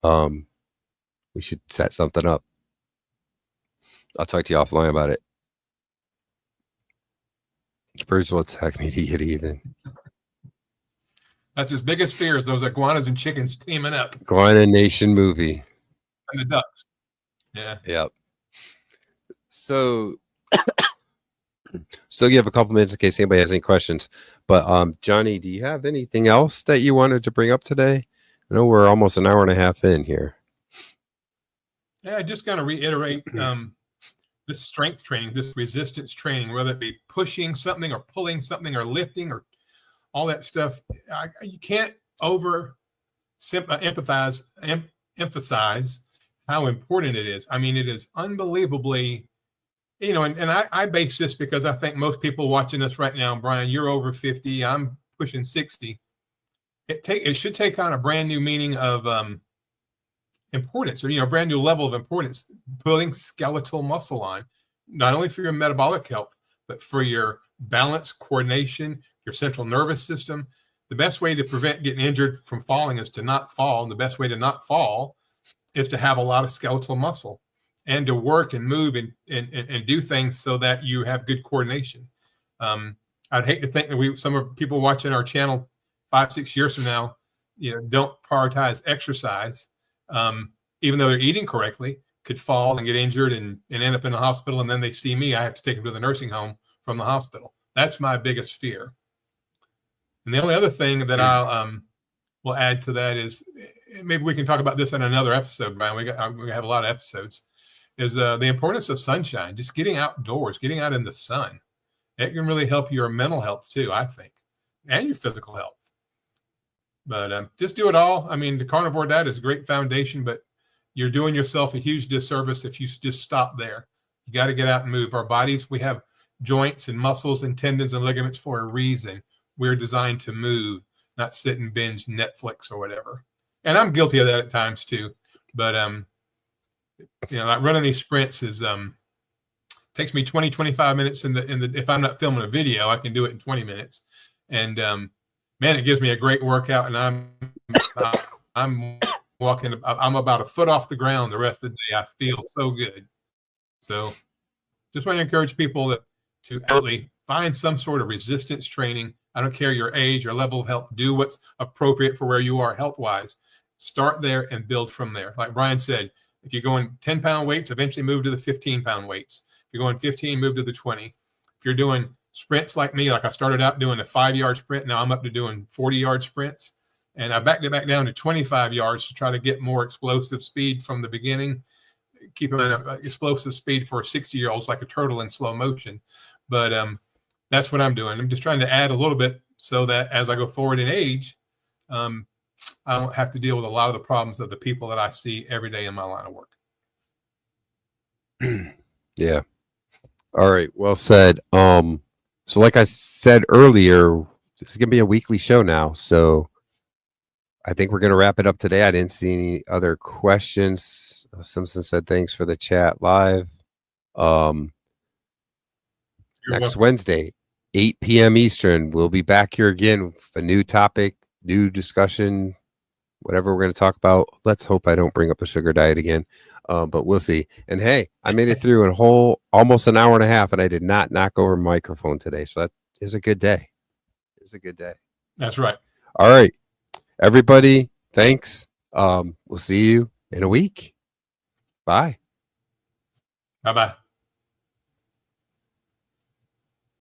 We should set something up. I'll talk to you offline about it. Bruce will attack me to get even. That's his biggest fear, is those iguanas and chickens teaming up. Iguana Nation movie. And the ducks. Yeah. Yep. So still give a couple minutes in case anybody has any questions. But Johnny, do you have anything else that you wanted to bring up today? I know we're almost an hour and a half in here. Yeah, just going to reiterate this strength training, this resistance training, whether it be pushing something or pulling something or lifting or all that stuff. You can't emphasize how important it is. I mean, it is unbelievably, and I base this because I think most people watching us right now, Brian, you're over 50, I'm pushing 60. It should take on a brand new meaning of importance, or a brand new level of importance, putting skeletal muscle on, not only for your metabolic health, but for your balance, coordination, your central nervous system. The best way to prevent getting injured from falling is to not fall, and the best way to not fall is to have a lot of skeletal muscle and to work and move and do things so that you have good coordination. I'd hate to think that some of people watching our channel 5-6 years from now, don't prioritize exercise, even though they're eating correctly, could fall and get injured and end up in the hospital. And then they see me, I have to take them to the nursing home from the hospital. That's my biggest fear. And the only other thing that I'll will add to that is, maybe we can talk about this in another episode, Brian. We have a lot of episodes, is the importance of sunshine, just getting outdoors, getting out in the sun. It can really help your mental health too, I think, and your physical health. But just do it all. I mean, the carnivore diet is a great foundation, but you're doing yourself a huge disservice if you just stop there. You got to get out and move. Our bodies, we have joints and muscles and tendons and ligaments for a reason. We're designed to move, not sit and binge Netflix or whatever. And I'm guilty of that at times too. But like running these sprints takes me 20, 25 minutes if I'm not filming a video, I can do it in 20 minutes. And man, it gives me a great workout, and I'm walking. I'm about a foot off the ground the rest of the day. I feel so good. So, just want to encourage people to actually find some sort of resistance training. I don't care your age or level of health. Do what's appropriate for where you are health-wise. Start there and build from there. Like Brian said, if you're going 10-pound weights, eventually move to the 15-pound weights. If you're going 15, move to the 20. If you're doing sprints like me, like I started out doing a 5-yard sprint, now I'm up to doing 40-yard sprints. And I backed it back down to 25 yards to try to get more explosive speed from the beginning, keep them at explosive speed for 60-year-olds like a turtle in slow motion. But that's what I'm doing. I'm just trying to add a little bit so that as I go forward in age, I don't have to deal with a lot of the problems of the people that I see every day in my line of work. Yeah. All right. Well said. So like I said earlier, this is going to be a weekly show now. So I think we're going to wrap it up today. I didn't see any other questions. Simpson said, thanks for the chat live. Next Wednesday, 8 p.m. Eastern, we'll be back here again with a new topic, new discussion, whatever we're going to talk about. Let's hope I don't bring up the sugar diet again, but we'll see. And hey, I made it through almost an hour and a half, and I did not knock over my microphone today. So that is a good day. It's a good day. That's right. All right, everybody, thanks. We'll see you in a week. Bye. Bye-bye.